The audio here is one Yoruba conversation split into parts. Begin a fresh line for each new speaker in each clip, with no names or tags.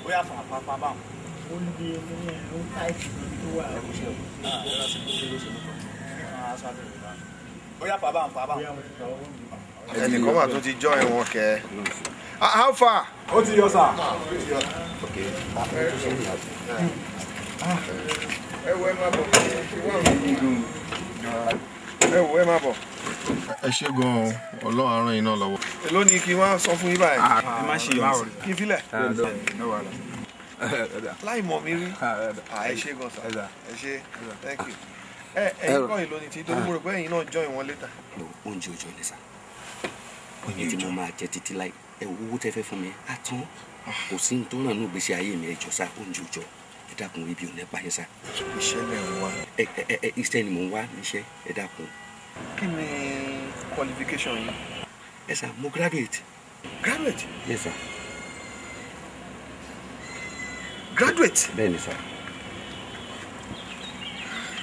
ó yà fà bá wọn.
ó ń di ní ó ń táìtì níbi tó wà.
ó yà fà bá wọn.
ẹnìkan wà tó ti join wọn kẹ. How far?
ó ti yọ sà.
ẹ wo ẹ má bọ̀. ẹ wo ẹ má bọ̀. ẹ ṣe gan-an Ọlọ́run á ràn yín náà lọ́wọ́. èló ni kí wọ́n sọ fún yín báyìí.
ẹ má ṣe yọ
kí n filẹ̀. láì mọ̀ mi rí. ẹ ṣe gan sa. ẹ ṣe thank you. ẹ̀yin kọ́ èló ni tí torí mo rò pé ẹ̀yin náà join wọn later.
oúnjẹ òjò ni sá oúnjẹ tí mo máa jẹ títí láì ẹ owó tẹ́ fẹ́ fún mi á tán kò sí tó ràn ní ìgbésí ayé mi ẹ jọ sá oúnjẹ òjò ẹ dákun ibi ò ní pa yín sá.
iṣẹ́ lẹ̀ ń wá.
iṣẹ́ ni mò ń wá níṣẹ́ ẹ dákun.
kí ni qualification yín.
ẹ sá mo graduate.
Graduate?
Yes sir.
Graduate?
Bẹ́ẹ̀ ni sá.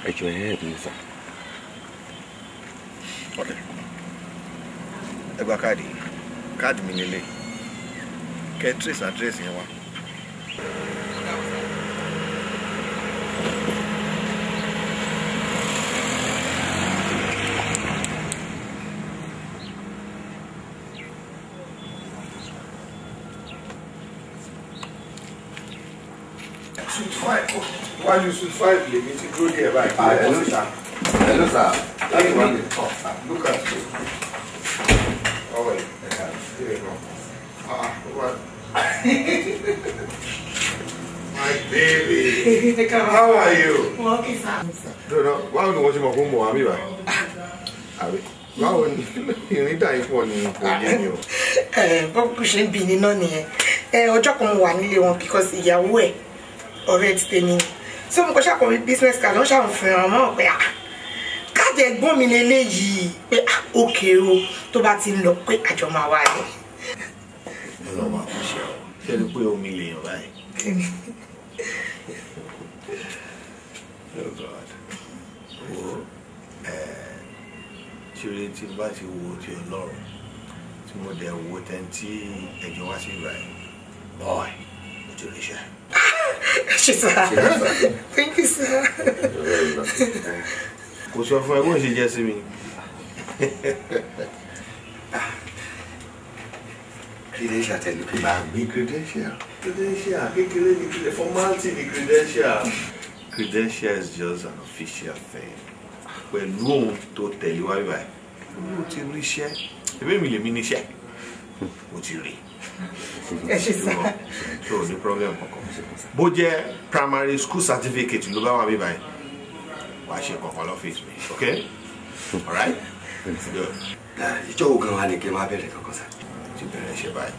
ẹ jọ ẹ help mi sá.
Ok. Ẹ gba káàdì mi nílé kẹ trace address yẹn wá. Why you should fight the meeting go there by?
Hello sir. Hello sir.
Look at you. Oh wait. Here you go. What? My baby. How are you?
Okay, sir.
No. Why don't you want to go more? Abi ba. Abi. Báwo ni ìrìn dà yín pọ̀ ní kò yé mi o.
Bọ́ọ̀kù ṣe ń bì ní náà nìyẹn. Ọjọ́ kan mo wà nílé wọn because ìyàwó ẹ̀ ọ̀rẹ́ ti tèmi. So mo kọ́ ṣàkóso business card wọ́n ṣàǹfihàn mọ́ pé káàdì ẹ̀gbọ́n mi lélẹ́yìí pé òkè o tó bá ti ń lọ pé àjọ máa wà ní.
Ọlọ́run máa kú ṣe ọ. Ṣé ẹni pé omi lè yàn báyìí? Oh God. Wo ṣeré tí bá ti wo ti Ọlọ́run tí mo dẹ̀ wo tẹ́ntí ẹjọ́ wá sí ìgbà yìí. Boy, mo ti rí iṣẹ́.
Ṣé sá? Thank you sir.
Kò sọ fún ẹ bó ṣe jẹ́ sí mi.
Credential tẹ̀lé pé.
Gbàgbé credential. Credential kékeré ni formality ni credential. Credential is just an official thing. Pẹ̀lú ohun tó tẹ̀lé wá báyìí. Mo ti rí iṣẹ́. Ẹbí mi lè mí níṣẹ́. Mo ti rí.
Ẹ ṣé sá.
So no problem kankan. Bó jẹ́ primary school certificate ló bá wà mí báyìí. Wàá ṣe kankan lọ́fíìsì mi. Okay? All right? Good.
Ìjọ wo gan-an ni kí n máa bẹ̀rẹ̀ kankan sá?
Ti bẹ̀rẹ̀ ṣe báyìí.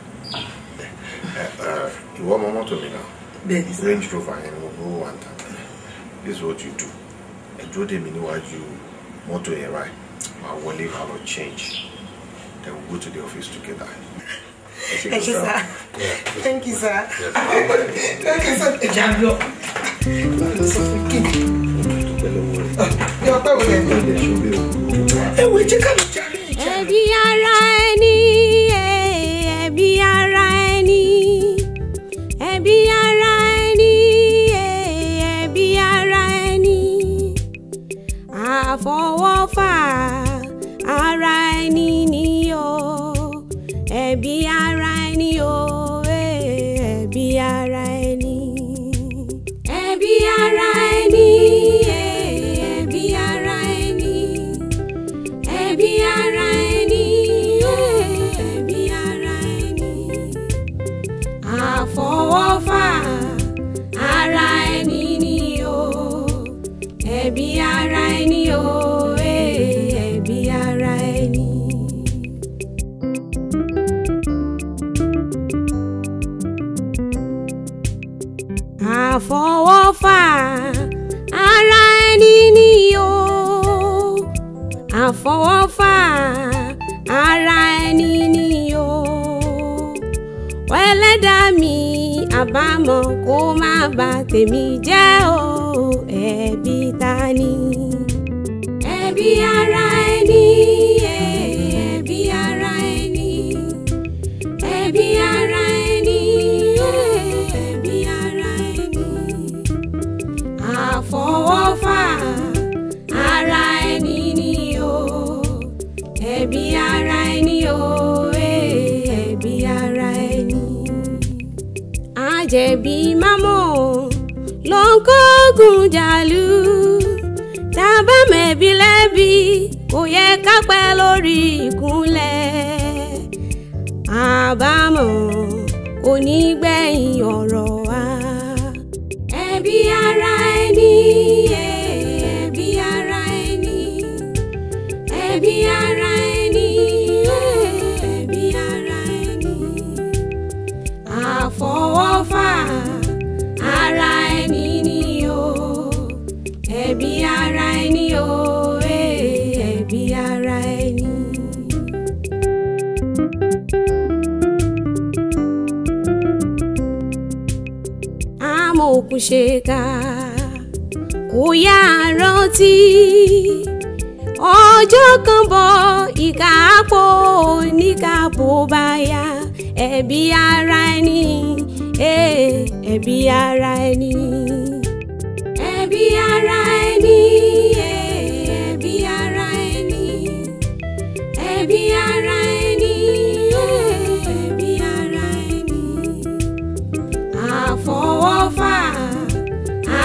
Ìwọ ọmọ mọ́tò mi náà.
Bẹ́ẹ̀ni sá.
Range Rover yẹn mo gbówó wà ń tà. This is what you do. Ẹ dúró dè mí níwájú mọ́tò yẹn right. Màá wọlé màá lọ change. Then we'll go to the office together.
Ẹ ṣé sá. Thank you sir. Thank you sir. Ẹ jà lọ. Sọ fún kí. Yọ pé wọlé ẹni. Ẹ wo jẹ́ ká lọ jáde.
Ẹbí ara ẹni, ẹbí ara ẹni, ẹbí ara ẹni, ẹbí ara ẹni, àfọwọ́fà ara ẹni ni o, ẹbí ara ẹni o, ẹbí ara ẹni, ẹbí ara ẹni, ẹbí ara ẹni, ẹbí ara ẹni, ẹbí ara ẹni, àfọwọ́fà ara ẹni ni o, ẹbí ara ẹni o, ẹbí ara ẹni. Àfọwọ́fà ara ẹni ni o, àfọwọ́fà ara ẹni ni o, Ẹlẹ́dàá mi àbámọ̀ kó má bà tèmi jẹ́ o, ẹbí ta ni? Ẹbí ara ẹni, ẹbí ara ẹni, jẹ̀bi mámọ̀ ló ń kógun jàlú tá a bá mẹ̀bi lẹ́bi kò yẹ ká pẹ́ lórí ìkúnlẹ̀ àbámọ̀ kò ní gbẹ̀yìn ọ̀rọ̀ wa. ẹbí ara ẹni ẹbí ara ẹni ẹbí ara ẹni ẹbí ara ẹni àfọwọ́fà ara ẹni ni o ẹbí ara ẹni o ẹbí ara ẹni. Amòkùn ṣèkà kò yá rántí ọjọ́ kan bọ̀ ìkà àpò oníkà bó bá yá ẹbí ara ẹni ẹbí ara ẹni ẹbí ara ẹni ẹbí ara ẹni ẹbí ara ẹni ẹbí ara ẹni àfọwọ́fà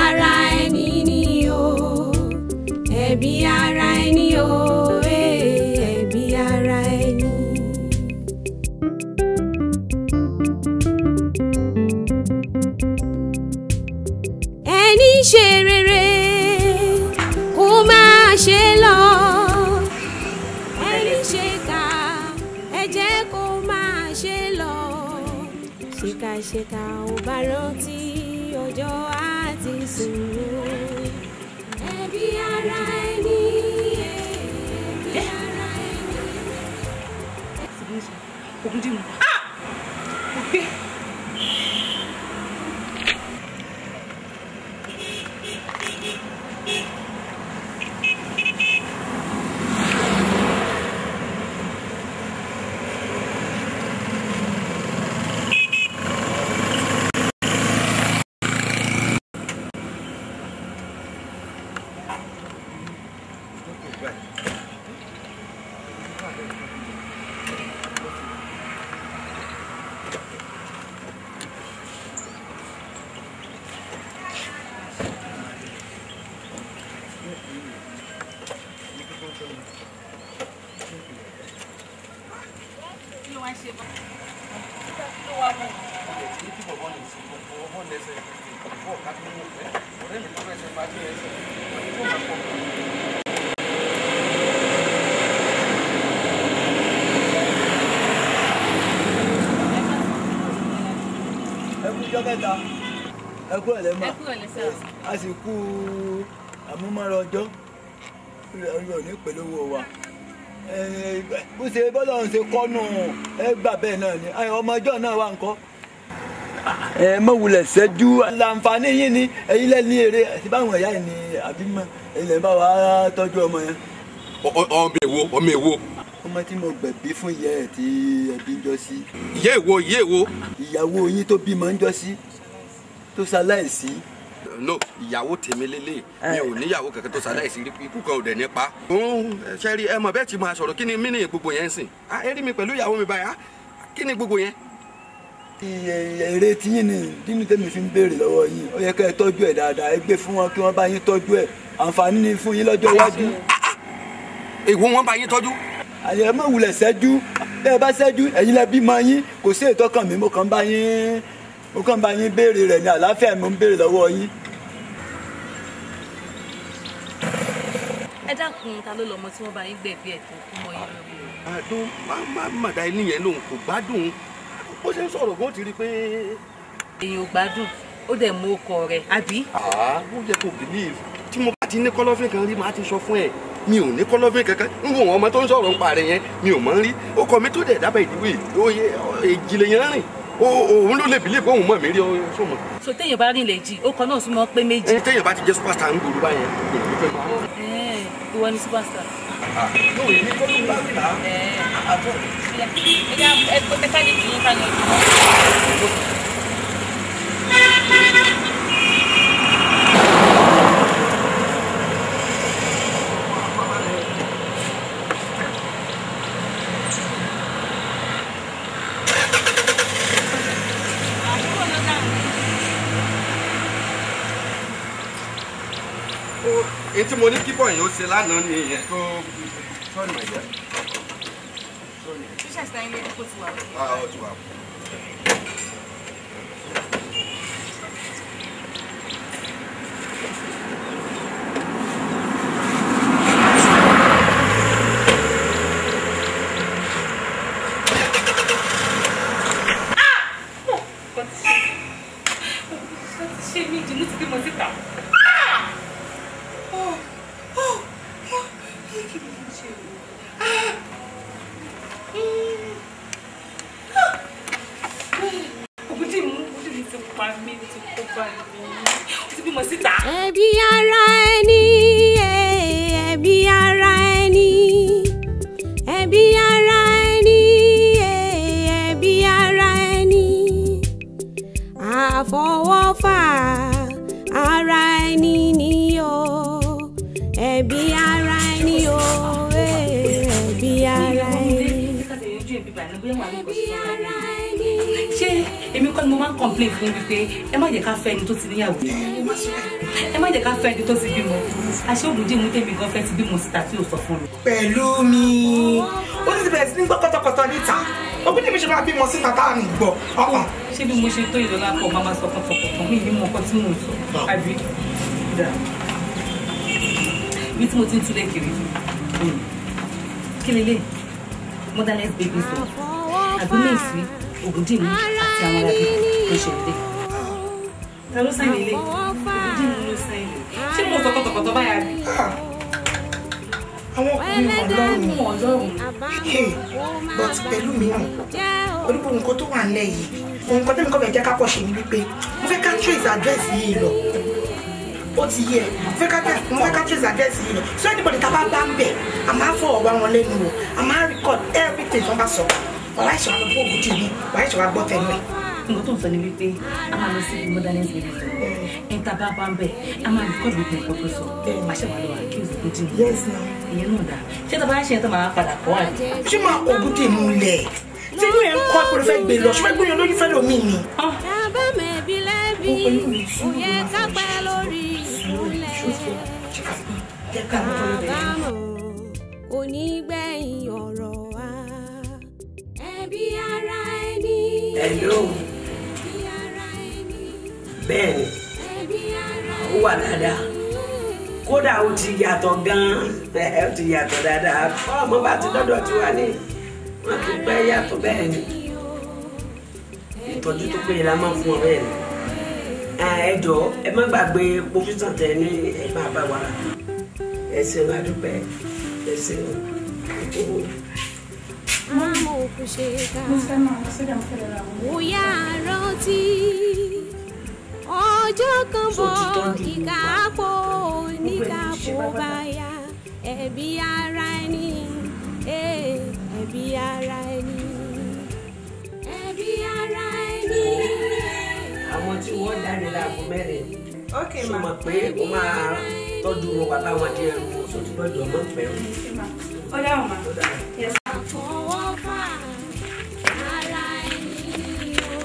ara ẹni ni o ẹbí ara ẹni o ẹbí ara ẹni. ẹni ṣe rere kó máa ṣe lọ ẹni ṣe kà ẹ jẹ́ kó máa ṣe lọ ṣèkàṣèkà ò bá rántí ọjọ́ àti sùn ẹbí ara ẹni ẹbí ara ẹni.
Ogun dì mú.
ẹkú ẹlẹ ma a sì kú àmúmọ́ra ọjọ́ ọjọ́ ní pẹ̀lú owó wa bó ṣe bọ́lá ọ̀hún ṣe kọ́nù ẹ gbà bẹ́ẹ̀ náà ni ọmọ ọjọ́ náà wà ńkọ́. ẹ mọ wulẹ̀ ṣẹ́jú láǹfààní yín ni ẹ̀yin lẹ́ni èrè àti báwọn ẹ̀yà ẹ̀ ní àbímọ ilẹ̀ bá wa tọ́jú ọmọ yẹn.
ọmọ èwo.
ọmọ tí mo gbẹ̀bí fún ìyá ẹ̀ tí ẹbí ń jọ sí.
ìyá èwo
ìyàwó yín tó bímọ ń jọ sí tó ṣaláìsí.
no ìyàwó tèmi lélẹ̀ mi ò níyàwó kankan tó ṣaláìsí ikú kan ò dẹ̀ nípa. ṣẹ́rí ẹ mọ̀ bẹ́ẹ̀ tí máa sọ̀rọ̀ kí ni mí ní gbogbo yẹn ń sìn ẹ rí mi pẹ̀lú ìyàwó mi báyà kí ni gbogbo yẹn.
èrè tiyín ni dínú tèmi fi ń béèrè lọ́wọ́ yín ó yẹ ká ẹ tọ́jú ẹ̀ dáadáa ẹ gbé fún wọn kí wọ́n bá yín tọ́jú ẹ̀ àǹfààní ni fún yín lọ́jọ́ iwájú.
èwo wọn bá yín tọ́jú.
àyẹ̀ mọ̀ wulẹ̀ ṣẹ́jú bẹ́ẹ̀ bá ṣẹ́jú ẹ̀yin lẹ bímọ yín kò sí ètò kan mi mo kàn bá yín béèrè rẹ̀ ní àlàáfíà mo ń béèrè lọ́wọ́ yín.
ẹ dákun ta ló lọmọ tí wọ́n bá yín gbẹ̀bí ẹ̀ tó kú mọ́ yín lórí.
àdùn má da ilé yẹn lòun kò gbádùn bó ṣe ń sọ̀rọ̀ bó ti rí i pé.
èèyàn ò gbádùn ó dẹ̀ mú ọkọ rẹ̀ àbí.
ó yẹ kó believe tí mo bá ti ní kọ́lọ́fín kan rí màá ti sọ fún ẹ mi ò ní kọ́lọ́fín kankan ń wò wọ́n ọmọ tó ń sọ̀rọ̀ ń pa rẹ̀ yẹn mi ò mọ̀ ń rí ó kọ́ mi tó dẹ̀ dábàá ìdíwé ìjìnlẹ̀ yẹn rìn òun ló lè believe pé òun mọ̀ mí rí ọ̀ṣọ́ mọ̀.
so téèyàn bá rìn lè jì ó kọ náà súnmọ́ pé méjì.
téèyàn bá ti jẹ́ superstar ń gbòòrò báyẹn gbòòrò fẹ́ máa.
ìwọ ni superstar.
yóò ní kó ló ń bá mi ta.
ẹ gbé mẹkáníìkì yín ká ní ojú.
tí mo ní kíbọ̀ yìí ó ṣe lánàá ni ìyẹn tó sọ́ọ̀nì ẹ̀jẹ̀.
ṣíṣe àṣìṣe ilé ẹ̀kọ́ ti wà.
Ó ti wà.
Ẹbí ara ẹni, ẹbí ara ẹni, ẹbí ara ẹni, ẹbí ara ẹni, àfọwọ́fà ara ẹni ni o, ẹbí ara ẹni o, ẹbí ara ẹni.
Ṣé èmi kọ́ ni mo máa ń complain fún wípé ẹ má jẹ́ ká fẹ́ ẹni tó ti níyàwó, ẹ má jẹ́ ká fẹ́ ẹni tó ti bímọ, àṣé òbúdí mú tèmi gan fẹ́ ti bímọ síta tí ò sọ fún mi.
Pẹ̀lú mi ó ti bẹ̀rẹ̀ sí ní gbọ́ kọ́tọ́kọ́tọ́ níta òbúdí mi ṣe máa bímọ síta táà ní gbọ́ ọkàn.
Ṣé bí mo ṣe tó ìlọ́lá pọ̀ máa máa sọ kọ́tọ́kọ́tọ́ mi ní mọ ọkọ tí mò ń sọ àbí bí tí mo ti ń túlẹ̀ kiri kí lélẹ̀ motherless baby sọ àgbélé ìsí Ògúndìmú àti àwọn arábí tó ṣe lédè. Ta ló sáyìn ilé? Ògúndìmú ló sáyìn ilé. Ṣé mo sọ kọ̀tọ̀kọ̀tọ̀ báyà rí?
Àwọn ọkùnrin ọlọ́run but pẹ̀lú mi náà olùkó nǹkan tó wà nílẹ̀ yìí nǹkan tẹ́mi kọ́ bẹ̀ jẹ́ ká pọ̀ ṣe ni wípé mo fẹ́ ká trace address yìí lọ ó ti yẹ mo fẹ́ ká trace address yìí lọ so anybody tá a bá bá ń bẹ̀ a máa fọ ọ̀wá wọn lẹ́nu wò a máa record everything tó ń bá sọ wàá ìṣòro àwọn ọmọ ògùn tìbí wàá ìṣòro àgbọ̀ tẹ̀lé.
Nǹkan tó ń sọ ni wípé a máa lọ sí motherless baby sọ ẹni tá a bá bá ń bẹ̀ a máa record gbogbo nǹkan tó sọ máa ṣe wà lọ́wọ́ accuse Ògúndìmú. Ìyẹn náà dá ṣé tó bá ṣe yẹn tó máa padà kọ́ àná.
Ṣé máa Ògúndìmú lẹ̀ tí inú ẹ̀ ń kọ́ pé o fẹ́ gbé lọ ṣùgbọ́n gbóyún lórí fẹ́lẹ̀ omi ni.
Bàbá mẹ́bí lẹ́bí òye kápẹ́ lórí ìmúlẹ̀. Àbámọ̀ onígbẹ̀yìn ọ̀rọ̀ wa. Ẹbí ara ẹni.
Hello. Bẹ́ẹ̀ni, ó wà dáadáa. Kódà ó ti yàtọ̀ gan-an, ó ti yàtọ̀ dáadáa. Ọmọ bá ti dọ́dọ̀ tí wà ní, wọ́n ti pẹ́ yàtọ̀ bẹ́ẹ̀ ni. Ìtọ́jú tó péye la máa fún ọ bẹ́ẹ̀ ni. Ẹ jọ̀ọ́, ẹ má gbàgbé pòfísàn tẹ ní ẹ máa bá wa. Ẹ ṣeun adúpẹ́, ẹ ṣeun.
Mama òkú ṣe ká. Bóyá rántí ọjọ́ kan bọ̀ ìkà àpò oníkàpò báyà ẹbí ara ẹni ẹbí ara ẹni ẹbí ara ẹni.
Àwọn tí wọ́n jáde láago mẹ́rin ṣe mọ̀ pé ó máa tọ́jú wọn wà láwọn díẹ̀ rú sójú lọ́jọ́ mọ́ pẹ̀lú.
Ó dáhùn ma.
Àfọwọ́fà ara ẹni o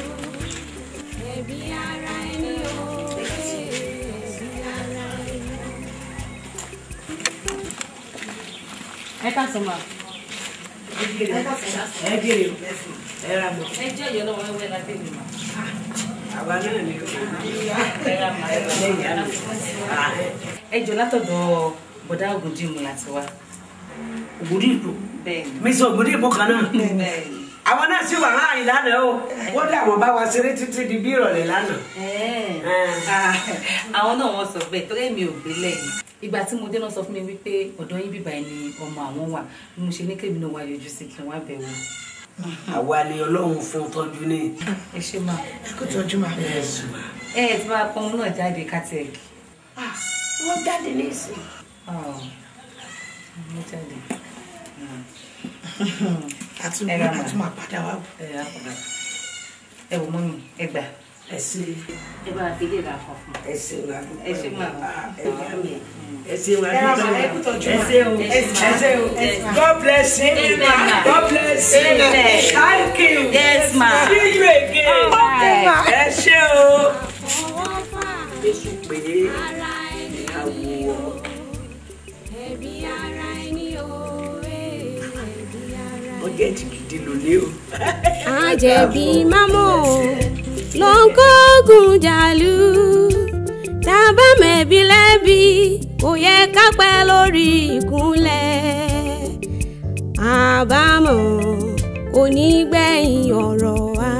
ẹbí ara ẹni o ẹbí ara ẹni.
Ẹ ká sọ ma.
Ẹ jèrè ẹ ra mọ̀.
Ẹ jẹ́ ìyẹn lọ́wọ́ ẹwẹ́ la dé mi ma.
Àwa náà ni
Ẹ ra ma ẹ lẹ́yìn àná. Ẹ jọ látọ̀dọ̀ bọ̀dá Ògúndìmú láti wá.
Ògúndìmú.
Bẹ́ẹ̀ni.
Mi sọ Ògúndìmú kan náà.
Bẹ́ẹ̀ni.
Àwọn náà sì wà láàyè lánàá o. Wọ́n dà wọ́n bá wa ṣeré títí di bí ìrọ̀lẹ́ lánàá.
Àwọn náà wọ́n sọ bẹ́ẹ̀ torí mi ò gbé lẹ́yìn. Ìgbà tí mo dé náà sọ fún mi wípé ọ̀dọ̀ yín bíbá ẹni ọmọ àwọn wà bí mo ṣe ní kébì náà wá yọjú sí kí n wá bẹ̀ wọ́n.
Àwa ni Ọlọ́run fún tọ́jú ní.
Ẹ ṣe máa.
Ẹ kò tọ́jú máa.
Ẹ ti máa pọn náà jáde kátẹ́ẹ̀kì.
Wọ́n jáde ní ìsìn.
Wọ́n jáde.
Àtúmọ̀ padà wá.
Ẹ wò mọ́ mi, ẹ gbà.
Ẹ ṣe.
Ẹ bá fi lè ra kan fún.
Ẹ ṣe wà.
Ẹ ṣe máa.
Ẹ ṣe wà.
Ẹ ṣe o. Ẹ ṣe o.
God bless you. God bless you. Thank you.
Yes, ma.
See you again. Ẹ ṣe o. Jésù pé àwọ̀ Ọjọ́ ìtìkìtì lónìí o.
Àjẹ̀bí mámọ́ ló ń kógun jàlú. Tábà mẹ̀bi lẹ́bi kò yẹ ká pẹ́ lórí ìkúnlẹ̀. Àbámọ̀ kò ní gbẹ̀yìn ọ̀rọ̀ wa.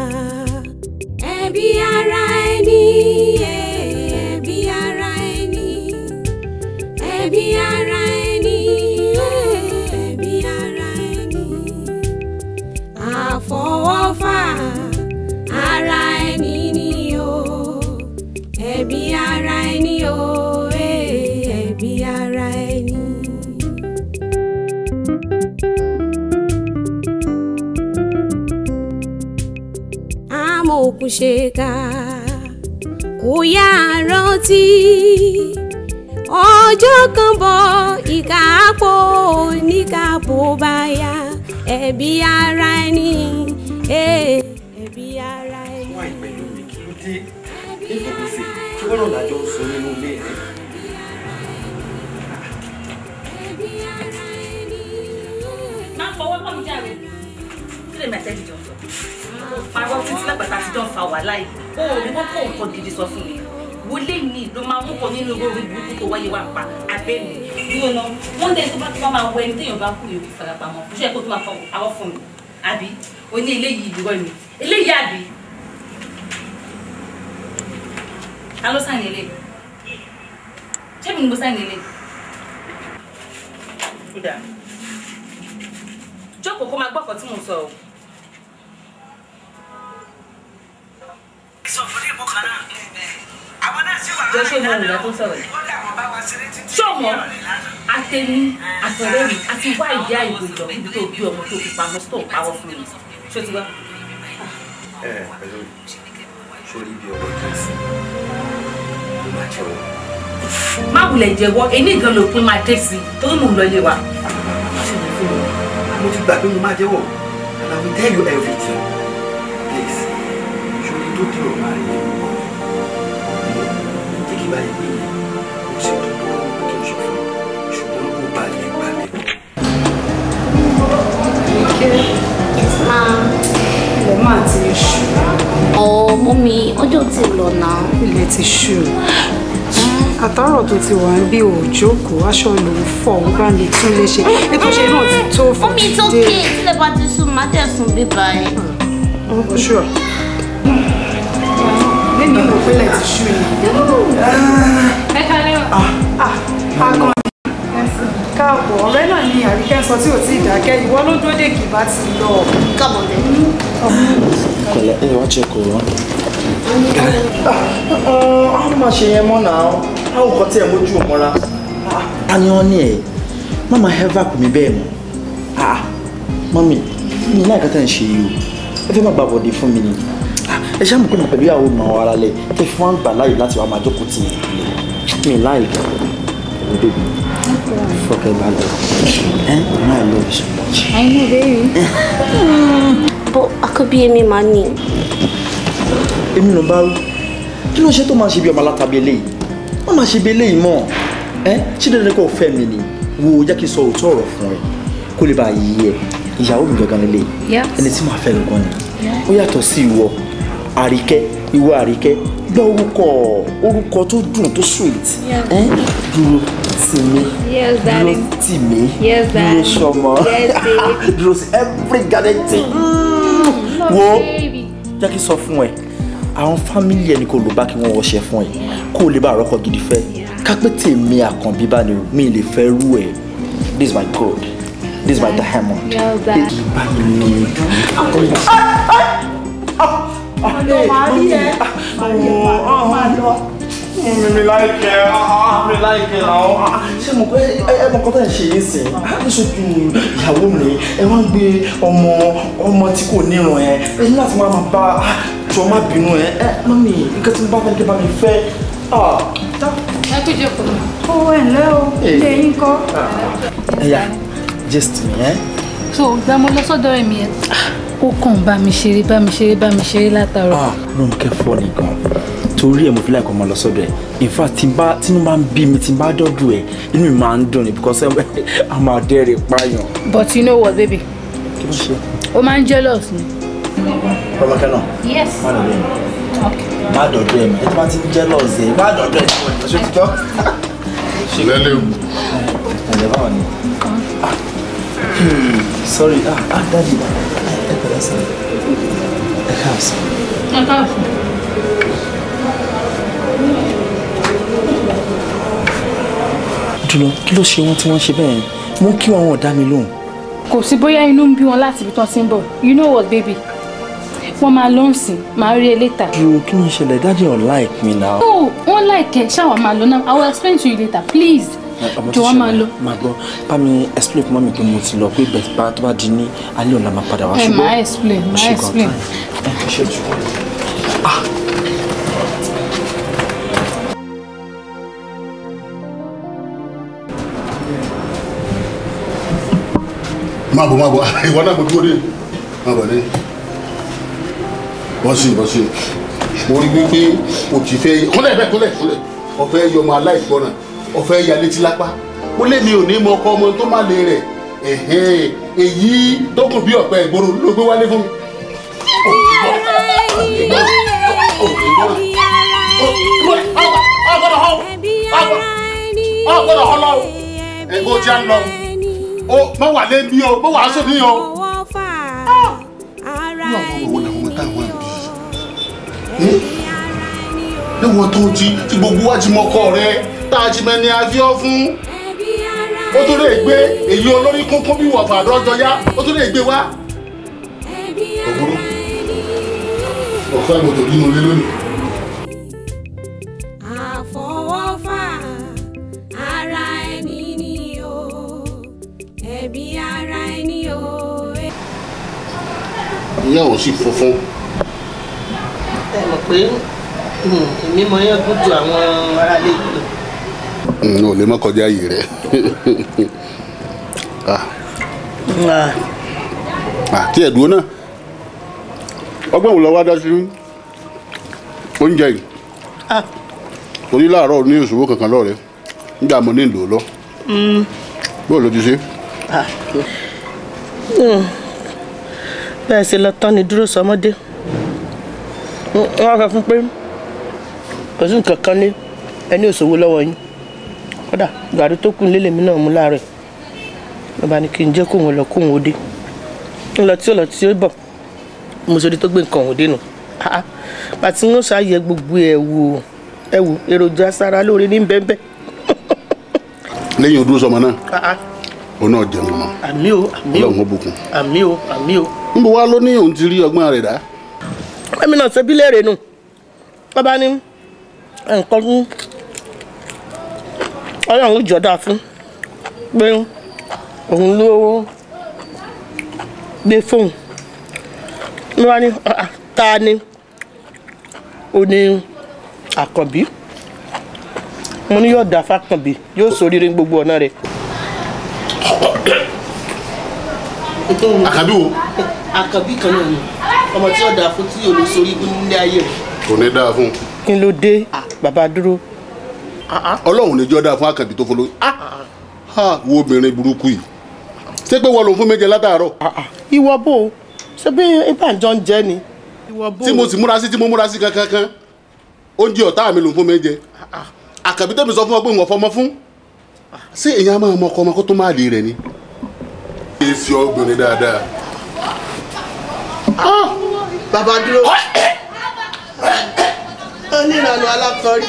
Ẹbí ara ẹni, ẹbí ara ẹni, ẹbí ara ẹni, ẹbí ara ẹni. Àfọwọ́fà ara ẹni ni o, ẹbí ara ẹni o, ẹbí ara ẹni. Amòkùn ṣèkà kò yá rántí ọjọ́ kan bọ̀ ìkà àpò oníkàpò bá yá ẹbí ara ẹni ẹbí ara ẹni.
wọ́n àìpẹ̀lú mi kí ló dé nígbàgbọ́sẹ̀ tí wọ́n náà lájọ sọ nínú ilé rẹ̀.
Má fọwọ́ pọ̀ mi jáde. Kí lè mẹ́tẹ́ ìjọ sọ? Parọ́ títí lágbàtà ti dán fa wàhálà yìí. O ò ní wọ́n kó nǹkan gidi sọ fún mi. Wọlé mi ló máa mú kan nínú orí burúkú tó wáyé wá pa abẹ́ mi. Dúró náà, wọ́n dẹ̀ tó bá máa wọ ẹni téèyàn bá kú yòókù farapamọ́. Fún ṣe kó tó máa fọ àwọn fún mi. Àbí? O ní eléyìí ìlú ni. Eléyìí àbí? Ta ló sáyìn eléyìí? Ṣé mi ni mo sáyìn eléyìí? Ó dáa. Jókòó kó máa gbọ́ ọ̀kan tí mò ń sọ o. Jọ ṣé mo rìn lọ́tún sọ̀rọ̀ yìí? Ṣọ́mọ àtẹni àtọ̀rẹ́ mi àti wá ìyá ìbò ìlọ níbi tó bí ọmọ tó fi pamọ́ tó pawọ́ fún mi. Ṣé o ti gbọ́?
Pẹ̀lú sórí ibi ọ̀rọ̀ ìjọsí ló máa jẹ́ o.
Má wulẹ̀ jẹ́wọ́, ẹni gan ló pín máa dé sí i torí mò ń lọ ilé wa.
Mo ti gbà pé mo máa jẹ́wọ́ and I will tell you everything. Please, sórí tó dé ọ̀rọ̀ àárín yẹn mọ́. Jẹ́ kí báyìí pé mo ṣe tó tó lọ́wọ́ kí n sọ fún un ṣùgbọ́n mo bá lè balẹ̀.
Ilẹ̀ máa ti ṣú.
Mọ́mí, ọjọ́ ti lọ náà.
Ilẹ̀ ti ṣú. Àtàrọ̀ tó ti wà ń bí òjókòó, aṣọ ló ń fọ̀, ó bá lè tún lè ṣe. Ètò ṣe náà ti tó fún
Mọ́mí, it's okay. Tílẹ̀ bá ti sùn, má jẹ́ sùn bíbá ẹ̀.
Sure. Lẹ́ni ìwò pẹ́lẹ̀ ti ṣú ni. Ẹ kálẹ́ o. Àgàn káàbọ̀, ọ̀rẹ́ náà ni Àríkẹ́ sọ tí ò tí ì dákẹ́, ìwọ ló dúró dé kì bá ti lọ.
Káàbọ̀ dé.
Kọ̀lẹ́ ẹ wá check o. Àwọn máa ṣe yẹn mọ́ náà, àwọn nǹkan tí ẹ mójú òmọ́ra. A ní wọ́n ní ẹ̀, má máa hẹ́fà pè mí bẹ́ẹ̀ mọ́. Mọ́mì, mi ní láìka tẹ̀ ń ṣe yìí o, ẹ fẹ́ má gba bọ̀dé fún mi ni. Ẹ ṣáà mọ̀ pé mo pẹ̀lú ìyàwó mi àwọn ará lẹ̀, ẹ fi wọ́n gbà láyè láti wá máa jókòó tì mí láìka. Ẹ̀rọ bèbí, fọkẹ́ balẹ̀. I love you so much.
I know, baby. But Akabiemi máa ní.
Èmi ló bá rú. Kí ló ṣe tó máa ṣe bí ọmọ alátabi eléyìí? Wọ́n máa ṣe bí eléyìí mọ́. Ṣé dandan kò fẹ́ mi ni? Wo jẹ́ kí n sọ òótọ́ ọ̀rọ̀ fún ẹ. Kó lè bá yí ẹ. Ìyàwó mi gangan lélẹ̀. Ẹni tí màá fẹ́ gangan ni. Ó yàtọ̀ sí ìwọ. Àríkẹ́, ìwọ Àríkẹ́. Gbọ́ orúkọ tó dùn tó sweet. Dúró tì mí.
Yes, darling.
Dúró tì mí.
Yes, darling.
Dúró sọmọ.
Yes, baby.
Dúró sí every garden thing. Wo jẹ́ kí n sọ fún ẹ. Àwọn fámìlì ẹni kò lò bá kí wọ́n wọṣẹ fún ẹ kó o lè bá àrọ́kọ gidi fẹ́ kápẹ́ tèmi Àkànbí bá ní o mi lè fẹ́ rú ẹ. This is my gold, this is my diamond. Èyí bá mi ní Àkànbí.
Ọ̀dọ̀ máa rí ẹ. Máa lọ.
Mi láìkẹ́ àwọn ṣé mo pé ẹ mọ̀ kọ́tà ṣe é sìn níṣojú ìyàwó mi ẹ wá ń gbé ọmọ tí kò níran ẹ ẹ ní láti máa bá jọ má bínú ẹ mọ́mí nǹkan tí mo bá fẹ́ kí n bá mi fẹ́.
Ẹ tó jẹ pọ̀. Owó ẹ̀ ńlẹ́ o, ilé yín kọ́.
Ẹ̀yà gist mi ẹ́.
So gba mo lọ sọ́dọ̀ ẹ̀mí ẹ̀. Ó kàn bá mi ṣeré látàárọ̀.
Rónkẹ́ fọ́ nìkan tó torí ẹ̀ mo fi láìkọ́ ọmọ lọ sọ́dọ̀ ẹ̀ in fact tínú bá ń bí mi tí n bá dọ́dọ̀ ẹ̀ inú mi máa ń dùn ní because a máa dẹ́rẹ̀ pààyàn.
But you know what, baby?
Kí ló ṣe?
O máa ń jealous ni.
Bàbá kan náà?
Yes.
Má dọ̀dọ̀ ẹ̀. Okay. Má dọ̀dọ̀ ẹ̀ ẹ̀ tí wọ́n ti ń jealous ẹ̀ má dọ̀dọ̀ ẹ̀ ṣe ti tọ́.
Lẹ́lẹ́ o.
Ẹ̀lẹ́ báwo ni? Sorry, daddy, ẹ pẹ̀lẹ́ sọ. Ẹ káàsán.
Ẹ káàsán.
Dúró, kí ló ṣe wọ́n tí wọ́n ṣe bẹ́ẹ̀? Mo kí wọn ò dá mi lóhùn.
Kò sí bóyá inú ń bí wọn láti ibi tí wọ́n ti ń bọ̀. You know what, baby? Wọ́n máa lọ sìn, máa rí ẹ later.
Dúró, kí ló ń ṣẹlẹ̀? Daddy don't like me now.
No, wọ́n like ẹ, ṣáà wà máa lọ náà. I will explain to you later, please. Jọ̀wọ́ máa lọ.
Máa gbọ́, bá mi explain fún mọ́mí pé mo ti lọ pé bẹ̀rẹ̀ bá tó bá di ní alẹ́ ọ̀la máa padà wá.
Máa explain, máa explain.
Ṣé jù?
Má bọ̀ ìwọ náà mo dúró dé má bọ̀ ní bọ́ sí mo rí wípé o ti fẹ́ kúnlẹ̀ ọ̀fẹ́ yọmọ aláìgbọràn ọ̀fẹ́ ya létí lápá ó lé mi ò ní mọ ọkọ ọmọ tó má lè rẹ̀ èyí tó kù bí ọ̀pẹ ìgboro ló gbé wálé fún mi. ọgbọ́dọ̀ ọlọ́ ẹ̀gbọ́n tí a ń lọ o mọ wà lé bí o mọ wà á sọ ní o. ní àwọn owó làwọn ọmọ táwọn bí ní wọn tó ti gbogbo wa ti mọkọ rẹ tá a ti mẹni afiọ fún ó tó lè gbé èyí olórí kúnkún bí wọ̀fà lọ́jọ́ yá ó tó lè gbé wá. òwúrọ̀ ọ̀fẹ́ mo tó nínú ilé lónìí.
àfọwọ́fà ara ẹni ni o ẹbí ara ẹni o.
ìyá òun sì funfun.
ẹ mọ̀ pé èmi mọ yẹn kú ju àwọn aráalé yìí lọ.
n ò lè má kọjá yìí rẹ tí ẹ dúró náà ọgbọ́n wò lọ wá dá sí oúnjẹ yìí torí láàárọ̀ ní òṣòwò kankan lọ́rẹ̀ nígbà mo ní ìlò lọ bóò ló ti ṣe.
bẹ́ẹ̀ ṣe lọ tán ni dúró sọmọdé wọ́n kọ fún pé kò sí nǹkan kan ní ẹni òṣòwò lọ́wọ́ yín kódà gàrí tó kù nílé mi náà mú láàárọ̀ ló bá ní kí n jẹ́ kóun lọ kóun ó dé ń lọ tí ó bọ̀ mo sọ di tó gbé nǹkan òde nù àti ń ṣàyẹ gbogbo ẹ wò èròjà sára lóore ní bẹ́ẹ̀.
lẹ́yìn odúró sọmọ náà òun náà jẹun mọ́
àmì o
Ọlọ́run ó bùkún
àmì o.
ń bọ̀ wá ló ní òun ti rí ọgbọ́n rẹ̀ dá.
ẹ̀mí náà ṣe bí léèrè nù bàbá ní nǹkan fún Ọlọ́run jọ̀dá fún pé òun ló gbé fóun ní wá ní ta ni ó ní Àkànbí mo ní yóò dá f'Àkànbí yóò ṣoríire gbogbo ọ̀nà rẹ̀.
Àkànbí wo.
Àkànbí kan náà ni ọmọ tí yóò dá fún tí yóò lè sórí ibú nílé ayé rẹ̀.
kò ní dáa fún.
kí ló dé bàbá dúró.
Ọlọ́run ní jọ́ dáa fún Àkànbí tó fọlọ́ wo obìnrin burúkú yìí ṣé pé wọ́n lòun fún méje látàárọ̀.
ìwọ bò ó ṣe bí ìbànújẹ́ ń jẹ́ ni.
tí mo sì múra sí tí mo múra sí kankan oúnjẹ ọ̀tá mi lòun fún méje Àkànbí tẹ̀mí sọ fún ọ pé wọ́n fọmọ fún ṣé èèyàn máa mọ ọkọ ọmọ kó tó máa lè rẹ̀ ni. èsì obìnrin dáadáa.
bàbá dúró onírànú alákọ̀ọ́rí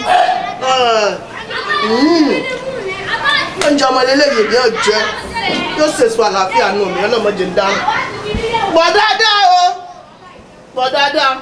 oúnjẹ ọmọ lélẹ́yìn ní ọ̀jẹ́ yóò ṣèṣù àlàáfíà nù mí ọlọ́mọdé ń dáhùn. bọ̀ dáadáa o bọ̀ dáadáa.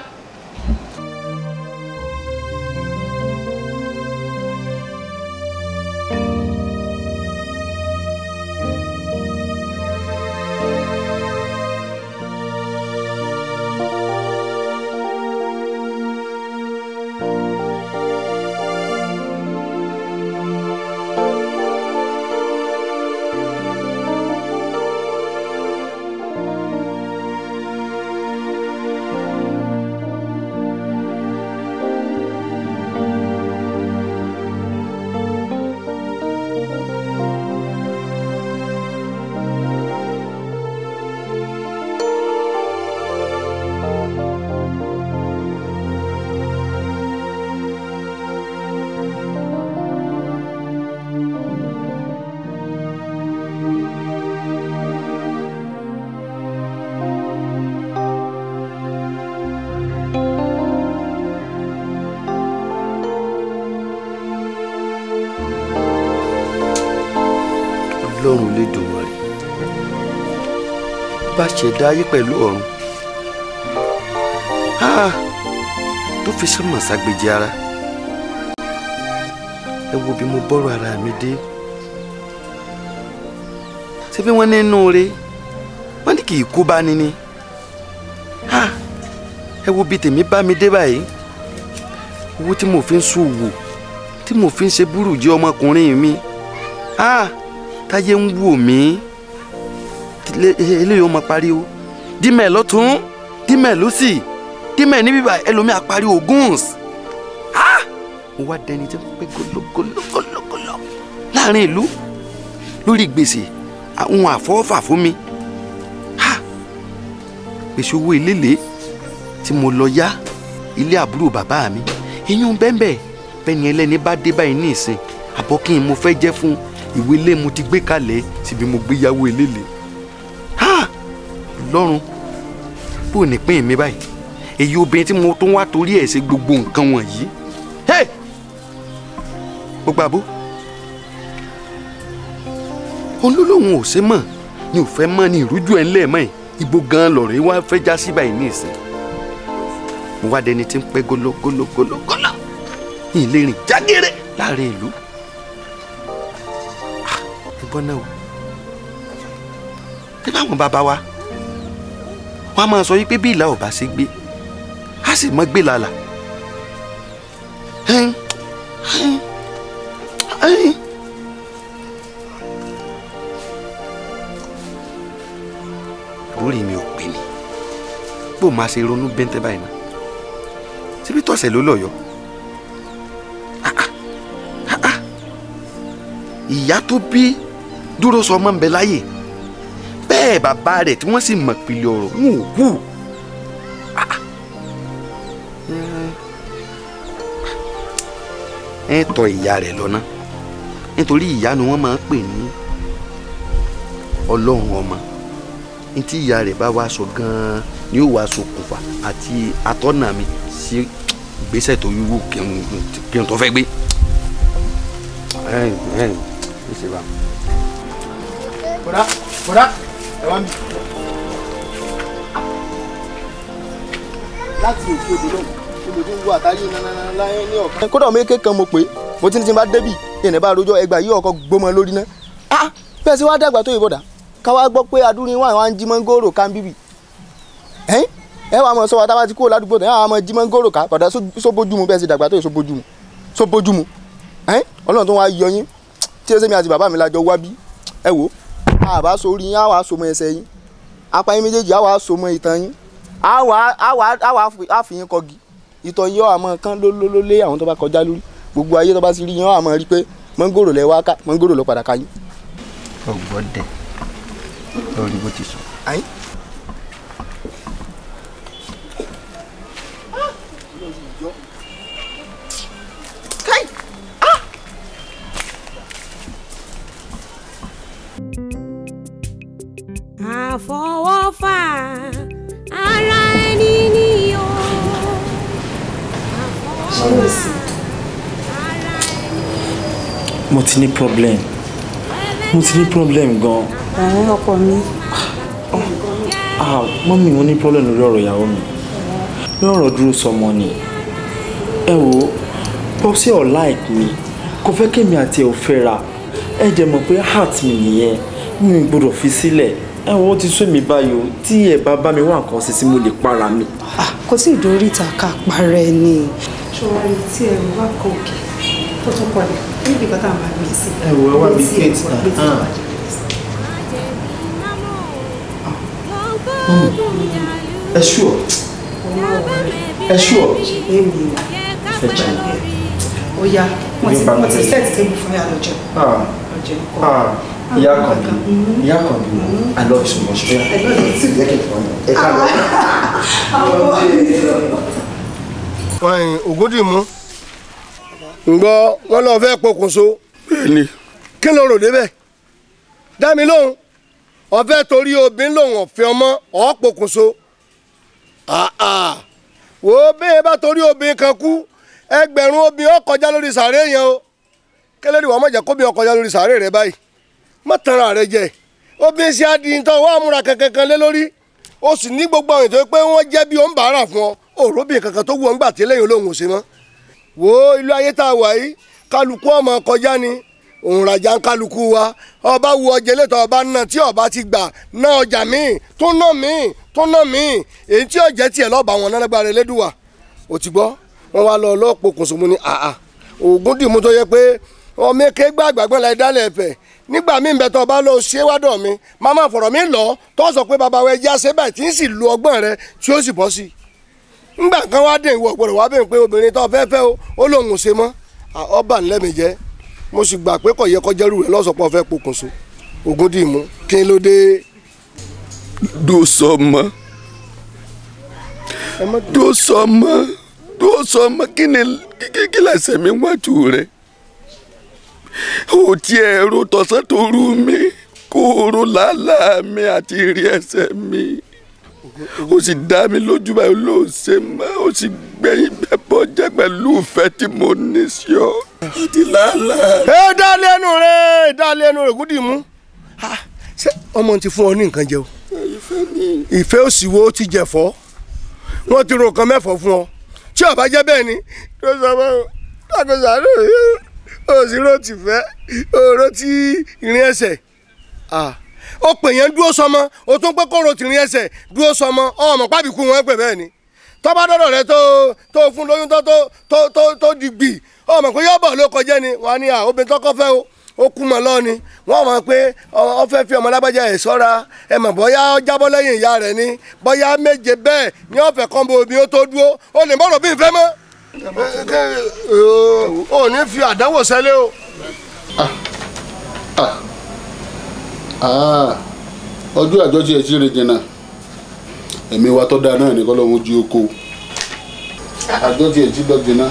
bá ṣẹ̀dá ayé pẹ̀lú ọ̀run tó fi sánmọ̀ ságbèjì ara ẹ wo bí mo bọ́rọ̀ ara mi dé ṣé bí wọ́n ní inú re wọ́n ní kì í kú bá ní ni ẹ wo bí tèmi bá mi dé báyìí owó tí mo fi ń ṣòwò tí mo fi ń ṣe burújí ọmọkùnrin mi táyé ń wò mí eléyìí ó máa pariwo dímẹ̀ lọ́tún dímẹ̀ lósì dímẹ̀ níbí báyìí ẹlòmíà pariwo Ògúns mo wá dẹni tí ń pẹ́ gọlọgọlọgọlọ láàrin ìlú lórí gbèsè àwọn àfọwọ́fà fún mi gbèsè owó iléèlé tí mo lọ yá ilé àbúrò bàbá mi ìyún bẹ́ẹ̀ bẹ́ni ẹlẹ́ni bá dé báyìí ní ìsìn àbọ̀ kí n mo fẹ́ jẹ́ fún ìwé ilé mo ti gbé kalẹ̀ síbi mo gbé yáwó iléèlé lọ́rùn bó ní pín mi báyìí èyí obìnrin tí mo tún wá torí ẹ̀ ṣe gbogbo nǹkan wọ̀nyí gbogbo àbó olólùwọ̀n ò ṣe mọ̀ ni ò fẹ́ mọ̀ ní ìrújú ẹ̀ ńlẹ̀ mọ́ ẹ̀ ibo gan lọ̀rẹ́ wá fẹ́ já sí báyìí ní ìsìn mo wá dẹni tí ń pẹ́ gọlọgọlọgọlọ ilé rìn jágere láàrin ìlú ẹgbọ́n náà o ní báwọn bàbá wa wọn a máa sọ wípé bí ìlà ò bá ṣe gbé a sì mọ gbé lálà lórí mi ò pè ní bó máa ṣe ronú bẹ́ńtẹ́ báyìí náà síbi tọ̀sẹ̀ ló lọ́yọ̀ọ́ ìyá tó bí dúró sọ ọmọ ń bẹ láyè bẹ́ẹ̀ bàbá rẹ̀ tí wọ́n sì mọ̀ pìlẹ̀ ọ̀rọ̀ wọn ò wù ẹ tọ̀ ìyá rẹ̀ lọ́nà nítorí ìyá ni wọ́n máa ń pè ní ọlọ́run ọmọ ní tí ìyá rẹ̀ bá wá sọ gan-an ni yóò wá ṣokùnfà àti atọ́nà mi sí ìgbésẹ̀ tó wíwú kí n tó fẹ́ gbé.
bọ̀dá ẹ wá mi. láti òkè odò lọ́wọ́ olùdó wo àtàrí nanana láyé ní ọ̀kan. kódà ọmọ eke kan mo pè é mo ti ní tí n bá débì ìyẹn bá rojọ́ ẹgbàá yìí ọkọ̀ gbọ́mọ lórí náà. bẹ́ẹ̀ sì wá dàgbà tó yìí bọ̀dá ká wá gbọ́ pé adúrin wà ń jí mọ́ngòrò ká ń bíbì. ẹ wàá mọ sọ wa tá a bá ti kúrò ládùúgbò tẹ̀ ẹ wàá mọ jí mọ́ngòrò ká bọ̀dá sóbójúmu bẹ́ẹ̀ sì dàgbà tó yìí sóbójúmu. ọlọ́run tó wá yọ yín tí ẹ sẹ́mi àti bàbá mi lájọ wá bí ẹ wò àbá sórí yín àwa so mọ ẹsẹ̀ yín apá yín méjèèjì àwa so mọ ìtàn yín àwa àfihàn kọgi ìtọ̀ yín àmọ́ kán ló lé àwọn tó bá kọjá lórí gbogbo ayé tó bá sì rí yín àmọ́ rí pé mọ́ngòrò lẹ wá ká mọ́ngòrò lọ padà ká yín.
ọgbọ́dẹ lórí bó ti sọ.
àfọwọ́fà ara ẹni ni o.
mo ti ní problem gan.
ọkọ mi.
mọ́mí mo ní problem lórí ọ̀rọ̀ ìyàwó mi lórí ọ̀rọ̀ dúró sọmọ ni ẹ wo popsi ọ̀ like mi kò fẹ́ kémi àti ẹ̀ ò fẹ́ra ẹ jẹ́ mọ̀ pé heart mi nìyẹn mi gbọ́dọ̀ fi sílẹ̀ ẹ wo ti sún mi báyìí o tí ẹ bá bá mi wá nǹkan ṣe sí mo lè para mi.
kò sí ìdórí ìta ká parẹ́ ni. ṣọwọ́ ẹni tí ẹ̀rù wá kọ òkè tó tún pọ̀lẹ̀ níbi kan tá à ń bá gbé sí.
ẹ wo ẹ wá bí kéètì náà. ẹ ṣùọ ẹ ṣùọ. ẹ jẹ
ó yá wọ́n ti set table fún yàrá lọ́jọ́.
ìyá kan bí I love you so much. ẹ ká lọ.
Ògúndìmú ǹgbọ́ wọn lọ fẹ́ pokùnso.
bẹ́ẹ̀ni.
kí ló rò débẹ̀ dá mi lóhùn ọ̀fẹ́ torí obìnrin lòun ọ̀fẹ́ ọmọ ọ̀ pokùnso. wo bẹ́ẹ̀ bá torí obìnrin kan kú ẹgbẹ̀rún obìnrin ó kọjá lórí sàárè yẹn o kẹlẹ́rì wọ́n mọ̀jẹ̀ kóbi ó kọjá lórí sàárè rẹ báyìí má tanra rẹ jẹ obìnrin ṣe adìyìntàn wà múra kankan lé lórí ó sì ní gbogbo àwọn ètò pé wọ́n jẹ́ bí ó ń bàárà fún ọ òróbìn kankan tó wù ọ́ ńgbà tí lẹ́yìn olóhùn ò ṣe mọ́ wo ìlú ayé tá a wà yìí kálukú ọmọ kọjá ni òun rajà ń kálukú wa ọba wu ọjà elétò ọba náà tí ọba ti gbà ná ọjà míì tó ná míì èyí tí ọjà tiẹ̀ lọ́ọ̀bà wọn nálágbára elédùwà ò ti gbọ́ wọn wá lọ ọlọ́pọ̀ kùnsùnmù ni ògùn dìmú tó yẹ pé ọmọ èké gbàgbàgbọ́n la dálẹ̀ ẹ̀fẹ̀ nígbà míì bẹ́ẹ̀ tó ọba lọ ṣé wádọ̀ mi máma fọ̀rọ̀ mi lọ tó sọ pé bàbá wa ẹjẹ́ àṣẹ báyìí tí ń sì lu ọgbọ́n rẹ tí ó sì bọ́ sí i ńgbà kan wá dé ìwọ ọ̀gbọ̀rọ̀ wá bẹ́ẹ̀ pé obìnrin tó fẹ́fẹ́ ó lóun ò ṣe mọ́ ọba ńlẹ́mi jẹ́ mo sì gbà pé kò yẹ kọjẹ́rù rẹ lọ́sọ̀pọ̀ fẹ́ pokùnso ògùn dìmú kí ló dé.
dosọmọ kí lẹsẹ̀ mi wájú rẹ ò tiẹ̀ ro tọ̀sán tó rú mi kó ro làálàá mi àti rí ẹsẹ̀ mi ó sì dá mi lójú báyìí ló ṣe mọ́ ó sì gbẹ̀yìn bẹ́bọ̀ jẹ́ pẹ̀lú ìfẹ́ tí mo ní sí ọ àti làálàá.
ẹ dá lẹ́nu rẹ̀ gúdì mú ṣé ọmọ ti fún ọ ní nǹkan jẹ o ìfẹ́ òsì wo ti jẹ̀fọ́ wọ́n ti ro nǹkan mẹ́fọ̀ fún ọ tí ó bá jẹ́ bẹ́ẹ̀ ni tó sọ fún ọ àkọsà òsìrò ti fẹ́ òrò ti ìrìn ẹsẹ̀ ó pè yẹn dúró sọmọ ó tún pé kóró tìrín ẹsẹ̀ dúró sọmọ ọmọ pàbíkú wọn pè bẹ́ẹ̀ ni tọ́ba dọ́dọ̀ rẹ tó fún lóyún tó dìgbì ọmọ pé yọ́bọ̀ ló kọjá ni wọn ni obìnrin tọkọ fẹ́ ó kú mọ́ lọ́ọ́ ni wọ́n mọ̀ pé ọ fẹ́ fi ọmọ lágbájá ẹ̀ sọ́ra ẹ mọ̀ bóyá ó jábọ́ lẹ́yìn ìyá rẹ̀ ni bóyá méje bẹ́ẹ̀ ni wọ́n fẹ́ kọ́ńbó omi ó tó dúró ó lè mọ̀rọ̀ bí n fẹ́ mọ́. ò ní fi àdánwò sẹ́lẹ̀ o.
ọjọ́ àjọṣe ẹ̀ sí rejìnà ẹ̀mí wa tó dáa náà ní kọ́lọ́hún jí oko àjọṣe ẹ̀ sí dọ́jìnà.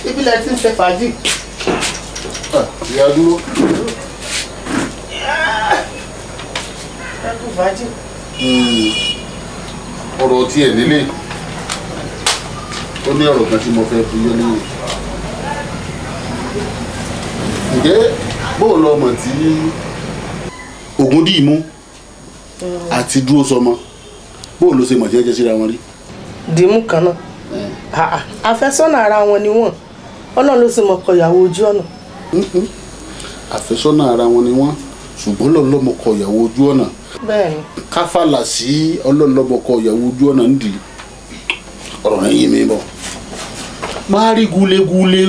ibi lẹ ti ń ṣe fàájì.
ìyá dúró.
ẹ kú fàájì.
ọ̀rọ̀ tí ẹ̀ nílé ó ní ọ̀rọ̀ kan tí mo fẹ́ fi yọ níyì. ǹjẹ́ bóun lọ mọ̀ tí Ògúndìmú àti dúró sọmọ bóun ló ṣe mọ̀ tí ẹ jẹ́ síra wọn rí.
dìímú kan náà àfẹ́sọ́nà ara wọn ni wọ́n Ọlọ́run ló sì mọ̀ kọ ìyàwó ojú ọ̀nà.
àfẹ́sọ́nà ara wọn ni wọ́n ṣùgbọ́n lọ́lọ́mọ kọ ìyàwó ojú ọ̀nà.
bẹ́ẹ̀ni.
káfàlà sí ọlọ́lọ́mọ kọ ìyàwó ojú ọ̀nà ń dì ọ̀rọ̀ yẹn yé mi bọ̀. máa rí gúlégúlé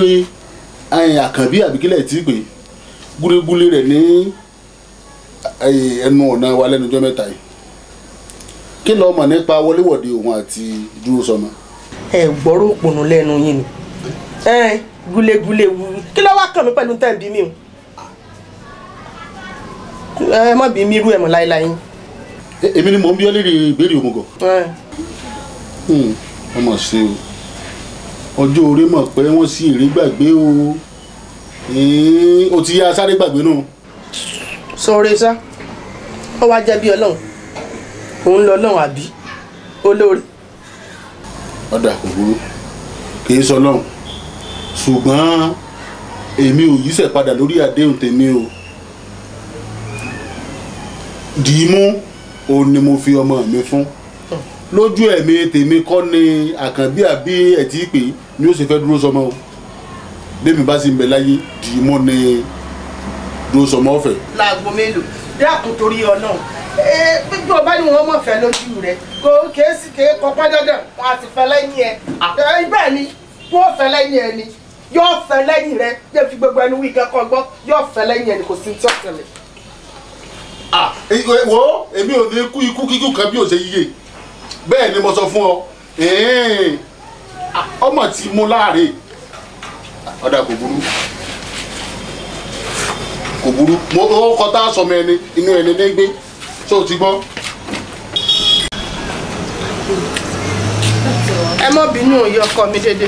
àkànbí àbíkílẹ̀ tí pé gúlégúlé rẹ̀ ní ẹnu ọ̀nà wa lẹ́nujọ́ mẹ́ta yìí kí ló mọ̀ nípa wọléwọ̀de òun àti dúró sọmọ.
ẹ gbọ́rọ̀ òpònú lẹ́nu yín ni gúlégúlé kí ló wá kàn mí pẹ̀lú tẹ̀ bí mi o ẹ má bí mi irú ẹ̀ mọ̀ láéláé.
èmi ni mò ń bí ọ léèrè ìbéèrè òmùgọ̀. ọmọ ṣe o ọjọ́ orí mọ̀ pé wọ́n sì rí gbàgbé o ti yá sáré gbàgbé náà.
sọ̀rọ̀ sá ọ wá jẹ́ bí Ọlọ́run òun lọ Ọlọ́run àbí olórí.
ọ̀dà kò burú kì í sọ lọ́hùn ṣùgbọ́n èmi ò yíṣẹ́ padà lórí àdéhùn tèmi o Dìímú òun ni mo fi ọmọ mi fún lójú ẹ̀mí tèmi kọ́ ni àkànbí àbí ẹ̀tí pé ni ó sì fẹ́ dúró sọmọ o bẹ́ẹ̀ mi bá sì ń bẹ láyé Dìímú ni dúró sọmọ ọ̀fẹ́. láago mélòó
dákun torí Ọlọ́run bí o bá ní wọn mọ̀ fẹ́ lójú rẹ kò kéésì kéé kọ́pá dandan wọn àti fẹ́ lẹ́yìn ẹ bẹ́ẹ̀ ni wọ́n fẹ́ lẹ́yìn ẹ ni yóò fẹ́ lẹ́yìn rẹ yóò fi gbogbo ẹnu wí kẹ́kọ̀ọ́ gbọ́ yóò fẹ́ lẹ́yìn ẹ ni kò sí tí ó ṣẹlẹ̀.
wo èmi ò ní kú ikú kíkú kan bí ò ṣe yíyẹ bẹ́ẹ̀ ni mo sọ fún ọ ọmọ tí mo láàrin ọ̀dà kò burú mo kọ́ tá a sọmọ ẹni inú ẹni ní gbé tó ti gbọ́.
ẹ mọ bínú òye ọkọ mi dédé.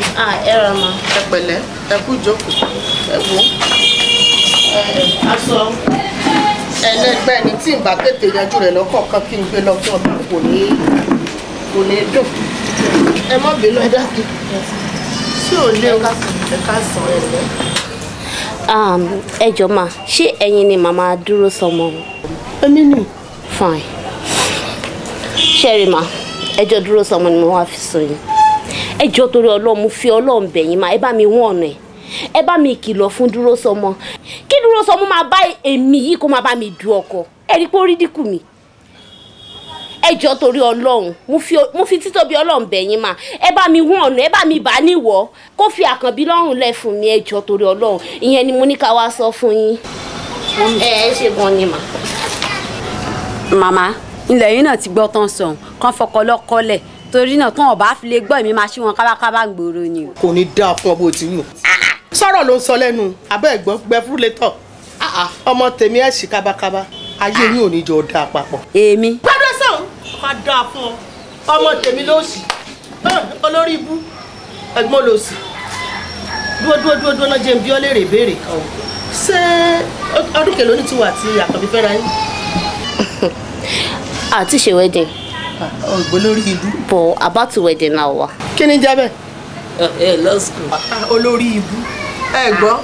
ẹ rà mà. ẹ pẹ̀lẹ́ ẹ kú ìjókòó ẹ wò aṣọ ẹlẹgbẹ́ ni tí n bá tètè yanjú rẹ̀ lọ́kọ̀ọ̀kan kí n gbé lọ fún ọdún kò ní dùn ẹ mọ bínú ẹ dákun tí ò lé o ẹ ká sàn ẹ lẹ.
ẹ jọ̀ọ́ mà ṣé ẹ̀yin ni màmá dúró sọmọ.
èmi ni.
Fine. Sherry ma, ẹjọ́ dúró sọmọ ni mo wá fi sọ yín. Ẹjọ́ torí Ọlọ́run mo fi Ọlọ́run bẹ̀ yín ma, ẹ bá mi wọ́n ọ̀nà ẹ̀. Ẹ bá mi kìlọ̀ fún dúró sọmọ. Kí dúró sọmọ máa bá èmi yìí kó máa bá mi du ọkọ. Ẹ rí pé ó rí dínkù mi. Ẹjọ́ torí Ọlọ́run mo fi títóbi Ọlọ́run bẹ̀ yín ma. Ẹ bá mi wọ́n ọ̀nà, ẹ bá mi bá níwọ̀. Kó fi Àkànbí lọ́rùn lẹ̀ fún mi ẹjọ́ torí Ọlọ́run. Ìyẹn ni mo ní ká wá sọ fún yín. Ẹ ṣe gan ni ma.
Màmá ilẹ̀ yìí náà ti gbọ́ tán sọ̀hún kán fọkọ lọ́kọ́lẹ̀ torí náà tán ọba fi lè gbọ́ èmi máa ṣí wọn kábàkábà gbòòrò ni o.
Kò ní dáa fún ọ bó ti wù. Sọ̀rọ̀ ló ń sọ lẹ́nu abẹ́ ẹ̀gbọ́n gbẹ́fú létọ̀. Ọmọ tèmi ẹ̀ ṣì kábàkábà ayé yín ò ní jọ dáa papọ̀.
Èmi.
Gbọ́dọ̀ sàn ká dáa fún ọ ọmọ tèmi ló sì olórí ibú ẹ̀gbọ́n ló sì dúró náà jẹ́ bí ọ lè rè béèrè kan. Ṣé ọdún kèló ní tiwa àti Àkànbí fẹ́ra yín?
Àti ṣe wedding.
Ọ̀gbọ́n lórí ibú.
But about to wedding now wa.
Kí ni jẹ́ bẹ́ẹ̀? Lọ school. Olórí ibú. Ẹ̀gbọ́n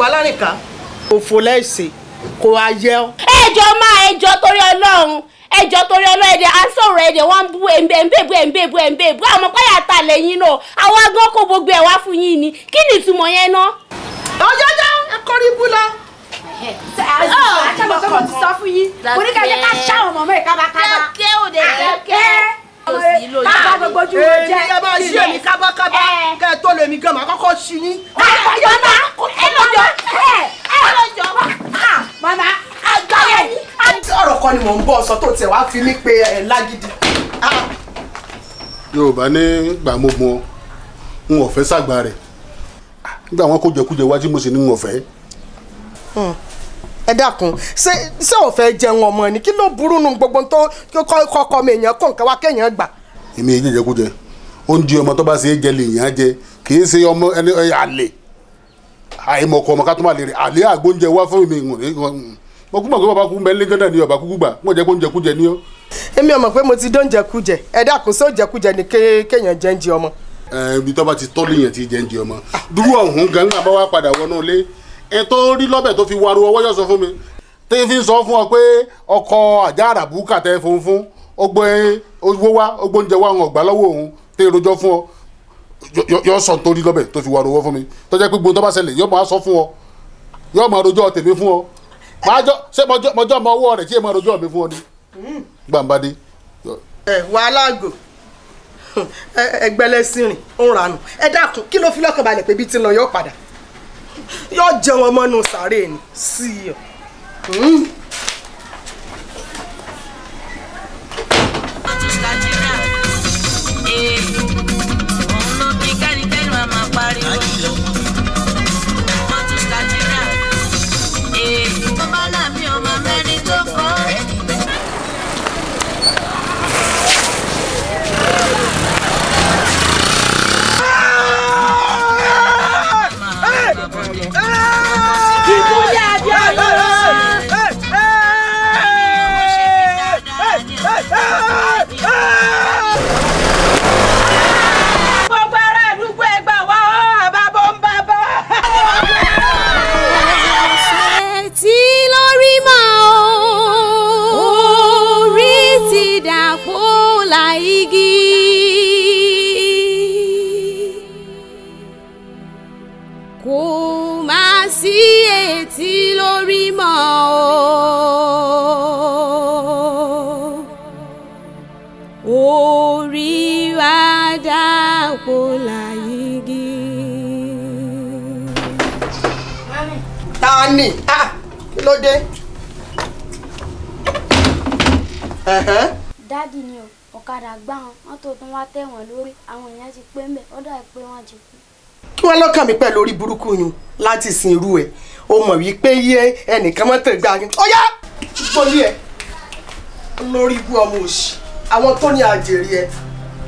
alárìnká. Òfò lẹ́sẹ̀ kò wá yẹ ọ́.
Ẹjọ́ torí Ọlọ́run. Ẹjọ́ torí Ọlọ́run ẹ̀dẹ̀ à ń sọ̀rọ̀ ẹ̀dẹ̀ wọ́n ń bú ẹ̀ǹbẹ̀bù. Àwọn káyà ta lẹ́yìn náà. Àwọn agbọ́n kò gbogbo ẹ̀ wá fún yín ni. Kí ni ìtumọ̀ yẹn náà?
Ọjọ́jọ́ ẹ kọrí ibú lọ.
Àṣàbọ̀ tó ti sọ fún yín. Mo ní ká jẹ́ ká ṣáwọn ọmọ mẹ́rin kábàkábà.
Kẹ́ ò dé kẹ́.
Kábà gbogbo ojú wo jẹ́.
Ẹ bá ṣí èmi kábàkábà kẹ́ ẹ tó lè mi gan máa kọ́kọ́ ṣí yín.
Màmá àgbáyé ni.
Ọ̀rọ̀ kan ni mò ń bọ̀ sọ tó tiẹ̀ wá fi mí pé ẹ̀ lágídí.
Yorùbá ní gbàmógun n ò fẹ́ sàgbà rẹ̀ nígbà wọn kó jẹkújẹ wá tí mo sì ní n ò fẹ́.
Ẹ dákun ṣé ò fẹ́ jẹun ọmọ ni kí ló burú nu gbogbo tó kọ́kọ́ mi èèyàn kó nǹkan wá kéèyàn gbà.
Èmi èyí jẹjẹkújẹ oúnjẹ ọmọ tó bá ṣe é jẹ lè yàn án jẹ kì í ṣe ọmọ ẹni àlè àìmọ̀kọ ọmọ ká tó máa lè rí àlè àgbóúnjẹ wá fún mi mo kú mọ̀ pé bàbá kú mẹ́lẹ́ gánà ni ọba kúkú gbà wọ́n jẹ́ kó ń jẹkújẹ ní ọ́.
Èmi ò mọ̀ pé mo ti dán jẹkújẹ ẹ dákun só jẹkújẹ ni kéèyàn jẹ́ ń jẹ ọmọ.
Ibi tó bá ti tọ́ léèyàn ti jẹ́ ń jẹ ọmọ dúró ọ̀hún gánà bá wá padà wọnú ilé ẹ tó rí lọ́bẹ̀ tó fi waru ọwọ́ yọ̀ sọ fún mi tẹ́ fi sọ fún ọ pé ọkọ àjà àràbù kàtẹ́ fún ó gbé owó wá ó gbóúnjẹ wá àwọn ọ̀gbá lọ́wọ́ òun tẹ́ rojọ́ fún ọ yọ sọ tó rí lọ́bẹ̀ tó fi waru ọwọ́ fún mi tó jẹ́ pé gbogbo tó bá ṣẹlẹ̀ yọ máa sọ fún ọ yọ máa rojọ́ tèmi fún ọ ṣé mọjọ́ ọmọ ọwọ́ rẹ̀ tí ẹ máa rojọ́ mi fún ọ ni gbàǹbadé.
Wàhálà àgò ẹgbẹ́lẹ́sìn rìn ń ranù ẹ dákun kí ló fi lọ́kàn balẹ̀ pé bí ti lọ yọ padà yóò jẹun ọmọ nù sàárè ni sí i. Tani kí ló dé.
Dádì ni o ọ̀kadà gbá wọn tó tún wá tẹ̀ wọ́n lórí àwọn èèyàn ti pé mbẹ̀ ó dà pé wọ́n ti kú.
Kí wọ́n lọ́kàn mi pẹ̀lú orí burúkú yun láti sin irú ẹ̀ o mọ̀ wípé yẹ ẹnìkan mọ́ tẹ̀ gbá yín ọ̀yá gbórí ẹ̀ lórí ibú ọmọ òṣì àwọn tó ní àjèrè ẹ̀.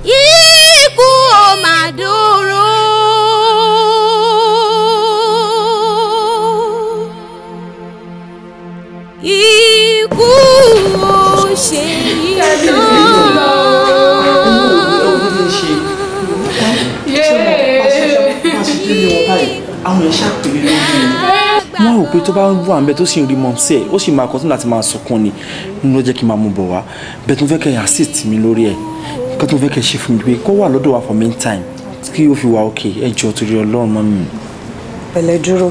Ikú ò mà dúró. Ikú ò ṣe iná.
Àwọn èèyàn ṣàpèlè lórí mi. wọ́n rò pé tó bá ń wà ńbẹ̀ tó sì ń rí mọ́ sí ẹ̀ ó sì máa kọ́tún láti máa sunkún ni nínú ló jẹ́ kí n máa mú bọ̀ wá bẹ́ẹ̀ tó fẹ́ kẹ́ assist mi lórí ẹ̀ nǹkan tó fẹ́ kẹ́ ṣe fún mi pé kó wà lọ́dọ̀ wa for meantime kí ó fi wà okay ẹ jọ̀ọ́ torí Ọlọ́run mọ́ mi.
pẹ̀lẹ́ dúró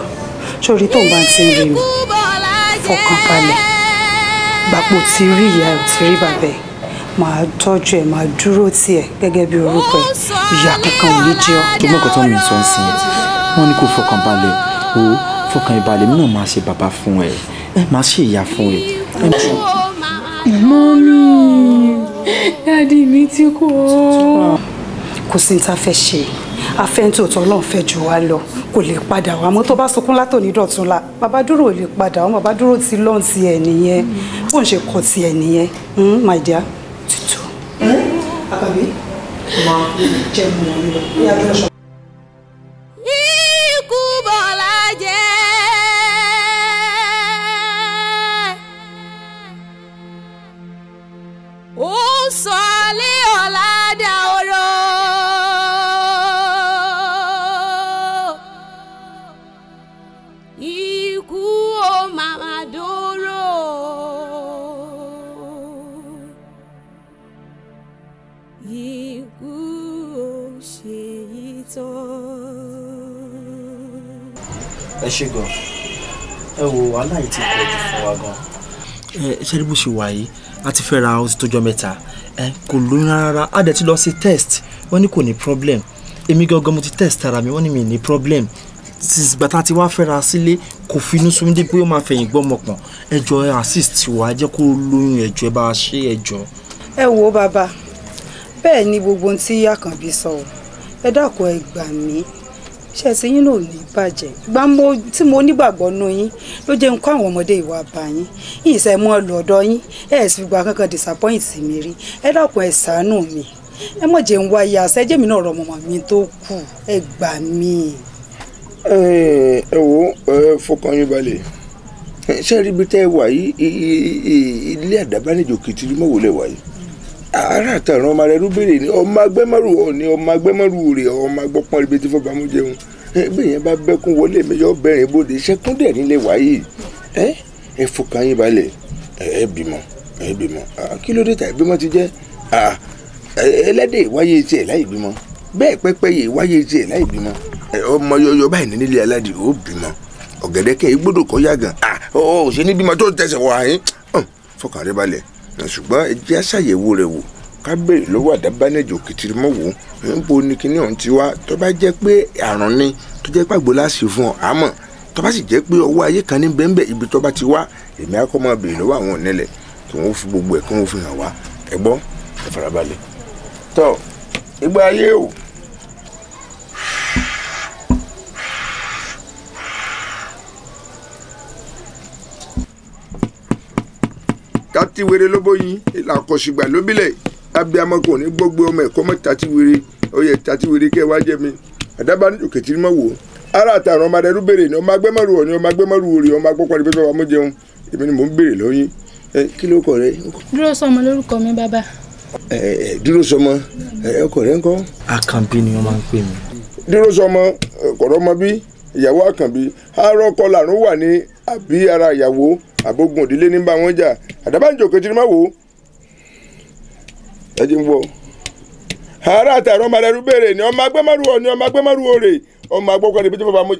sórí tó ń bá ti ń rí mi fọkàn balẹ̀ gbàpò tí rí ìyá ẹ̀ tí rí bàbá ẹ̀ máa tọ́jú ẹ̀ máa dúró tì ẹ̀ gẹ́gẹ́ bí orúkọ ẹ̀ ìyá kankan ò ní jẹ́ ọ́.
ṣùgbọ́n nǹkan tó ń mi sọ ń sìn wọ́n ní kó fọkàn balẹ̀ o fọkàn ìbalẹ̀ mi náà máa ṣe bàbá fún ẹ máa ṣe ìyá fún ẹ.
mọ́mí dáàdi mi ti kú o. kò sí ní ta fẹ́ ṣe afẹ́ntòótọ́ ọlọ́run fẹ́ jù wá lọ kò lè padà wá mọ́ tó bá sunkún látòní dọ̀túnla bàbá dúró ò lè padà wá bàbá dúró ti lọ́n ti ẹ̀ nìyẹn bó ń ṣe kọ́ ti ẹ̀ nìyẹn my dear títú. àkàbí máa jẹ́ mi wọn lọ bí adúlọ́ ṣọ.
ikú bọ̀lá jẹ́ ó sọ lé ọ̀la dà oró. Ikú ó máa dóró. Ikú ó ṣe yí tán.
ẹ ṣe gan ẹ wo wàhálà yìí ti pọ̀ jù fún wa gan. ṣé bó ṣe wà yìí a ti fẹ́ ra ó ti tójọ́ mẹ́ta kò lóyún rárá a dẹ̀ ti lọ sí test wọ́n ní kò ní problem èmi gangan mo ti test ara mi wọ́n ní mi ní problem bàtà tí wàá fẹ́ra sílé kò finú sún dé pé ó máa fẹ̀yìn gbọ́mọ pọ̀n ẹjọ́ ẹ assist wa jẹ́ kó lóyún ẹjọ́ ẹ bá a ṣe ẹjọ́.
ẹ wo bàbá bẹ́ẹ̀ ni gbogbo ohun tí Àkànbí sọ ọ́ ẹ dákun ẹ gbà mí ṣe ti yín náà ní bàjẹ́ tí mo nígbàgbọ́ nú yín ló jẹ́ ń kó àwọn ọmọdé ìwà bá yín yìí ṣe mọ́ lọ́dọ̀ yín ẹ sì gba kankan disappoint mi rí ẹ dákun ẹ ṣàánú mi ẹ mọ̀ jẹ́ ń wáyé àṣẹjẹ́ mi náà rọ ọmọ mi tó kù ẹ gbà mí.
ẹ wo fọkàn yín balẹ̀ ṣé rí ibi tẹ́ ẹ wà yìí ilé àdábánijò kìtìrì mọ́wòlẹ̀ wà yìí ara àtàràn ọmọ rẹ rúbèrè ni ọmọ agbẹ́mọ́rù ọ̀ni ọmọ agbẹ́mọ́rù rẹ̀ ọmọ agbọ́pọ́n ríbi tí fọba mú jẹun bẹ́ẹ̀ yẹn bá bẹ́kún wọlé mẹ́yọ́ bẹ̀rẹ̀ bóde ṣẹ́kún dẹ̀ nílé wáyé ẹ fọkàn yín balẹ̀ ẹ bímọ kí ló dé tà ìbímọ ti jẹ́ ẹlẹ́dẹ̀ wáyé tiẹ̀ láì bímọ bẹ́ẹ̀ pẹ́pẹ́yẹ wáyé tiẹ̀ láì bímọ ọmọ yọyọ báyìí nílé aládìí ó bímọ ọ̀gẹ̀dẹ̀kẹ́ igbódò kọ́ yàgàn ọ̀ ṣe ní bímọ tó tẹ̀sẹ̀ wọ̀ àyín fọkàn rẹ balẹ̀ ṣùgbọ́n ẹ jẹ́ àṣàyẹ̀wò rẹ̀ wò ká béèrè lọ́wọ́ àdábánijò kìtìrì mọ́ wò ń bo ní kinní ọ̀hún ti wá tó bá jẹ́ pé àrùn ni tó jẹ́ pàgbó láṣì fún ọ àmọ́ tó bá sì jẹ́ pé ọwọ́ ayé kan ní bẹ́ẹ̀ ibi tó bá ti wá èmi á kọ́ máa béèrè lọ́wọ́ àwọn onílẹ̀ kí wọ́n fi gbogbo ẹ̀ kí wọ́n fi hàn wá ẹ gbọ́ ẹ farabalẹ̀ tó ìgbà ayé o. tati were ló bóyin ìlàkọ̀ṣìgbà lóbílẹ̀ abiyamọ kò ní gbogbo ọmọ ẹ̀kọ́ mọ́ tati were oyè tati were kẹ́ wá jẹ́ mi àdábánijò kìtìrì mọ́ wò ó ara àtàràn ọmọdé ẹrú béèrè ni ọmọ agbẹ́mọ̀rù ọ̀ ni ọmọ agbẹ́mọ̀rù òrì ọmọ agbọ́pọ̀ níbi fẹ́ wà mú jẹun èmi ni mò ń béèrè lọ́yìn kí ló kọ rẹ.
dúró sọmọ lórúkọ mi bàbá.
dúró sọmọ ọkọ rẹ ńkọ́.
Àkànbí ni wọ́n máa ń pè mí.
dúró sọmọ kọ̀rọ̀ ọmọ bí ìyàwó Àkànbí àárọ̀ kọ làrún wà ní àbí ara ìyàwó àbógun òdílé ní bá wọn jà àdábánijò kìtìrì má wò ó ẹ jẹ́ ń bọ̀ ara àtàràn ọmọdé ẹrú béèrè ni ọmọ agbẹ́mọ̀rù ọ̀ ni ọmọ agbẹ́mọ̀rù òrè ọmọ agbọ́pọ̀ níbi tí bàbá mú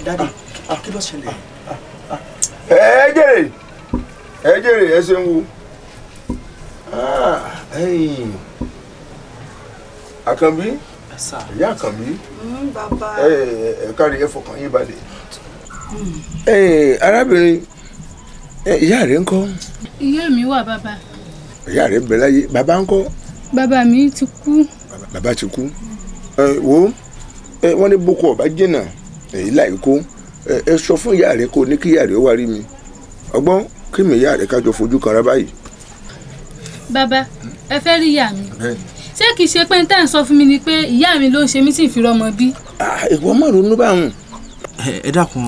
Daddy, kí ló ṣẹlẹ̀?
ẹ jèrè ẹ ṣe ń wo Àkànbí ìyá Àkànbí ẹ kárí ẹ fọkàn yín balẹ̀ arábìnrin ìyá rẹ ńkọ́.
ìyá mi wà bàbá.
ìyá rẹ bẹ láyé bàbá ńkọ́.
bàbá mi ti kú.
bàbá ti kú wo wọ́n ní boko ọba jìnnà èyí láì kó ẹ sọ fún ìyá rẹ kó ní kí ìyá rẹ wá rí mi ọgbọ́n kí mi ìyá rẹ kájọ fojú kanra báyìí.
bàbá ẹ fẹ́ rí ìyá mi ṣé kìí ṣe pé n tẹ́ ń sọ fún mi ni pé ìyá mi ló ń ṣe mí tí ì fi rọmọ bí.
ìwọ má ronú báwọn.
ẹ dákun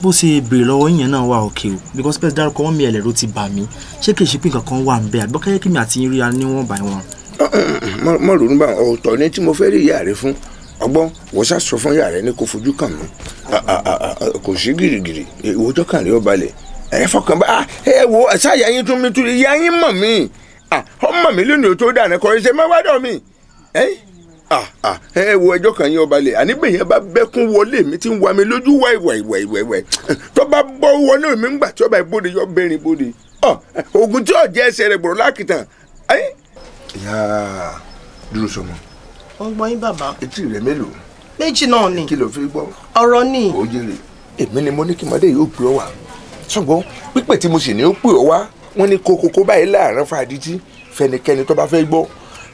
bó ṣe béèrè lọ́wọ́ yín yẹn náà wà òkè o because pẹ́ẹ́sì dárúkọ wọn mi ẹ̀lẹ́rú ti bà mí ṣé kì í ṣe pé nǹkan kan wà ń bẹ àgbọ́kẹ́yẹ́ kí mi àti yín ríra níwọ̀n bá wọn.
mọ ronú bá ọ̀tọ̀ ní tí mo fẹ́ rí ìyá rẹ fún ọgbọ́n wọ́n ṣá sọ fún ìyá rẹ ní kó fojú kàn mí kò sí gìrìgìrì ìwọ́jọ́ kàn rí ọ balẹ̀ ẹ fọkàn bá ẹ wo ṣáàyà yín tún mi tún ìyá yín mọ̀ mí ọmọ mi lónìí tó dà ní kọrin ṣe má wádọ̀ mi ẹ wo ẹjọ́ kan yín ọba lẹ̀ àníbẹ̀yẹn bá bẹ́kún wọlé mi tí ń wa mi lójú wáìwáìwáìwáì tó bá bọ́ wọlé mi ń gbà tí ọba ìbòde yọ bẹ́rin bòde ogun tí ọ̀jẹ̀ ẹsẹ̀ rẹ̀ gbọ̀rọ̀ lákìtàn. ìyá dúró sọmọ.
ó ń gbọ́ yín bàbá.
etí rẹ̀ mélòó.
méjì náà ni.
kí ló fi gbọ́.
ọ̀rọ̀ ni.
ó jèrè èmi ni mo ní kí mọdé yóò pè ọ wá ṣùgbọ́n pípẹ́ tí mo sì ní ó pè ọ wá wọ́n ní kókókó báyìí láàrin fàdítì fẹnikẹ́ni tó bá fẹ́ gbọ́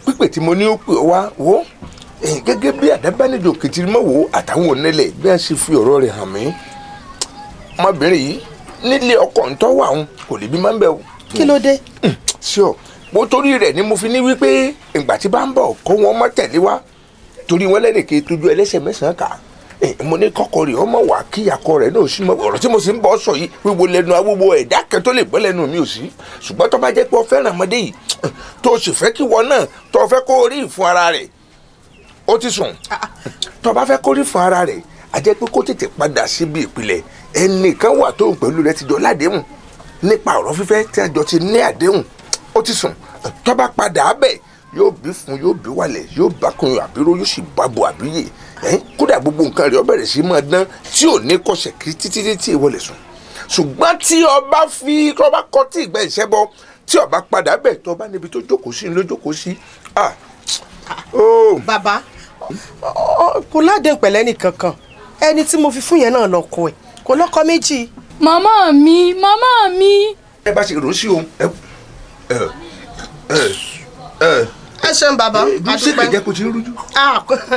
pípẹ́ tí mo ní ó pè ọ wá wò gẹ́gẹ́ bí àdábánijò kìtìmọ́wò àtàwọn onílẹ̀ bí wọ́n ṣe fi ọ̀rọ̀ rẹ̀ hàn mí ọmọbìnrin yìí nílé ọkọ ńtọ́ wà ń kò lè bí máa ń bẹ̀ o.
kí ló dé.
sure mo torí rẹ̀ ni mo fi ní wípé ìgbà tí bá ń bọ̀ kó wọn mọ́ tẹ̀lé wa torí wọn lẹ́nìkè tójú ẹlẹ́sẹ̀ mẹ́sàn-án kà mo ní kọ́kọ́ rẹ̀ ọmọ wà kí akọ rẹ̀ náà sí mọ́ ọ̀rọ̀ tí mo sì ń bọ̀ sọ yìí wíwo lẹ́nu awúwo ẹ̀dá kan tó lè gbọ́ lẹ́nu mi ò sí ṣùgbọ́n tó bá jẹ́ pé o fẹ́ràn ọmọdé yìí tó sì fẹ́ kí wọn náà tó fẹ́ kó rí ìfún ara rẹ̀ ó ti sùn tó bá fẹ́ kó rí ìfún ara rẹ̀ a jẹ́ pé kó tètè padà síbi ìpìlẹ̀ ẹnìkan wà tó ń pẹ̀lú rẹ̀ ti jọ ládéhùn nípa ọ̀rọ̀ fífẹ́ tí a jọ ti ní àdéhùn ó ti sùn tó bá padà bẹ̀ yóò bí fún yóò bí wálẹ̀ yóò bá kun àbíró yóò sì bá bo àbíyè kódà gbogbo nǹkan rẹ̀ ó bẹ̀rẹ̀ sí máa dán tí ò ní kọsẹ̀ kí títí tí ìwọlẹ̀ sùn ṣùgbọ́n tí ọba fi ọba kọ tí ìgbẹ́ ìṣẹ́ bọ tí ọba padà bẹ̀ tó ọba níbi tó jókòó sí ló jókòó sí.
bàbá kò ládé pẹ̀lẹ́ nìkankan ẹni tí mo fi fún yẹn náà lọ́kọ ẹ̀ kò lọ́kọ méjì.
màmá mi.
ẹ bá ṣe rò ó sí òun
ẹ ṣeun bàbá
ṣé kò jẹ́ kó ti ń rújú.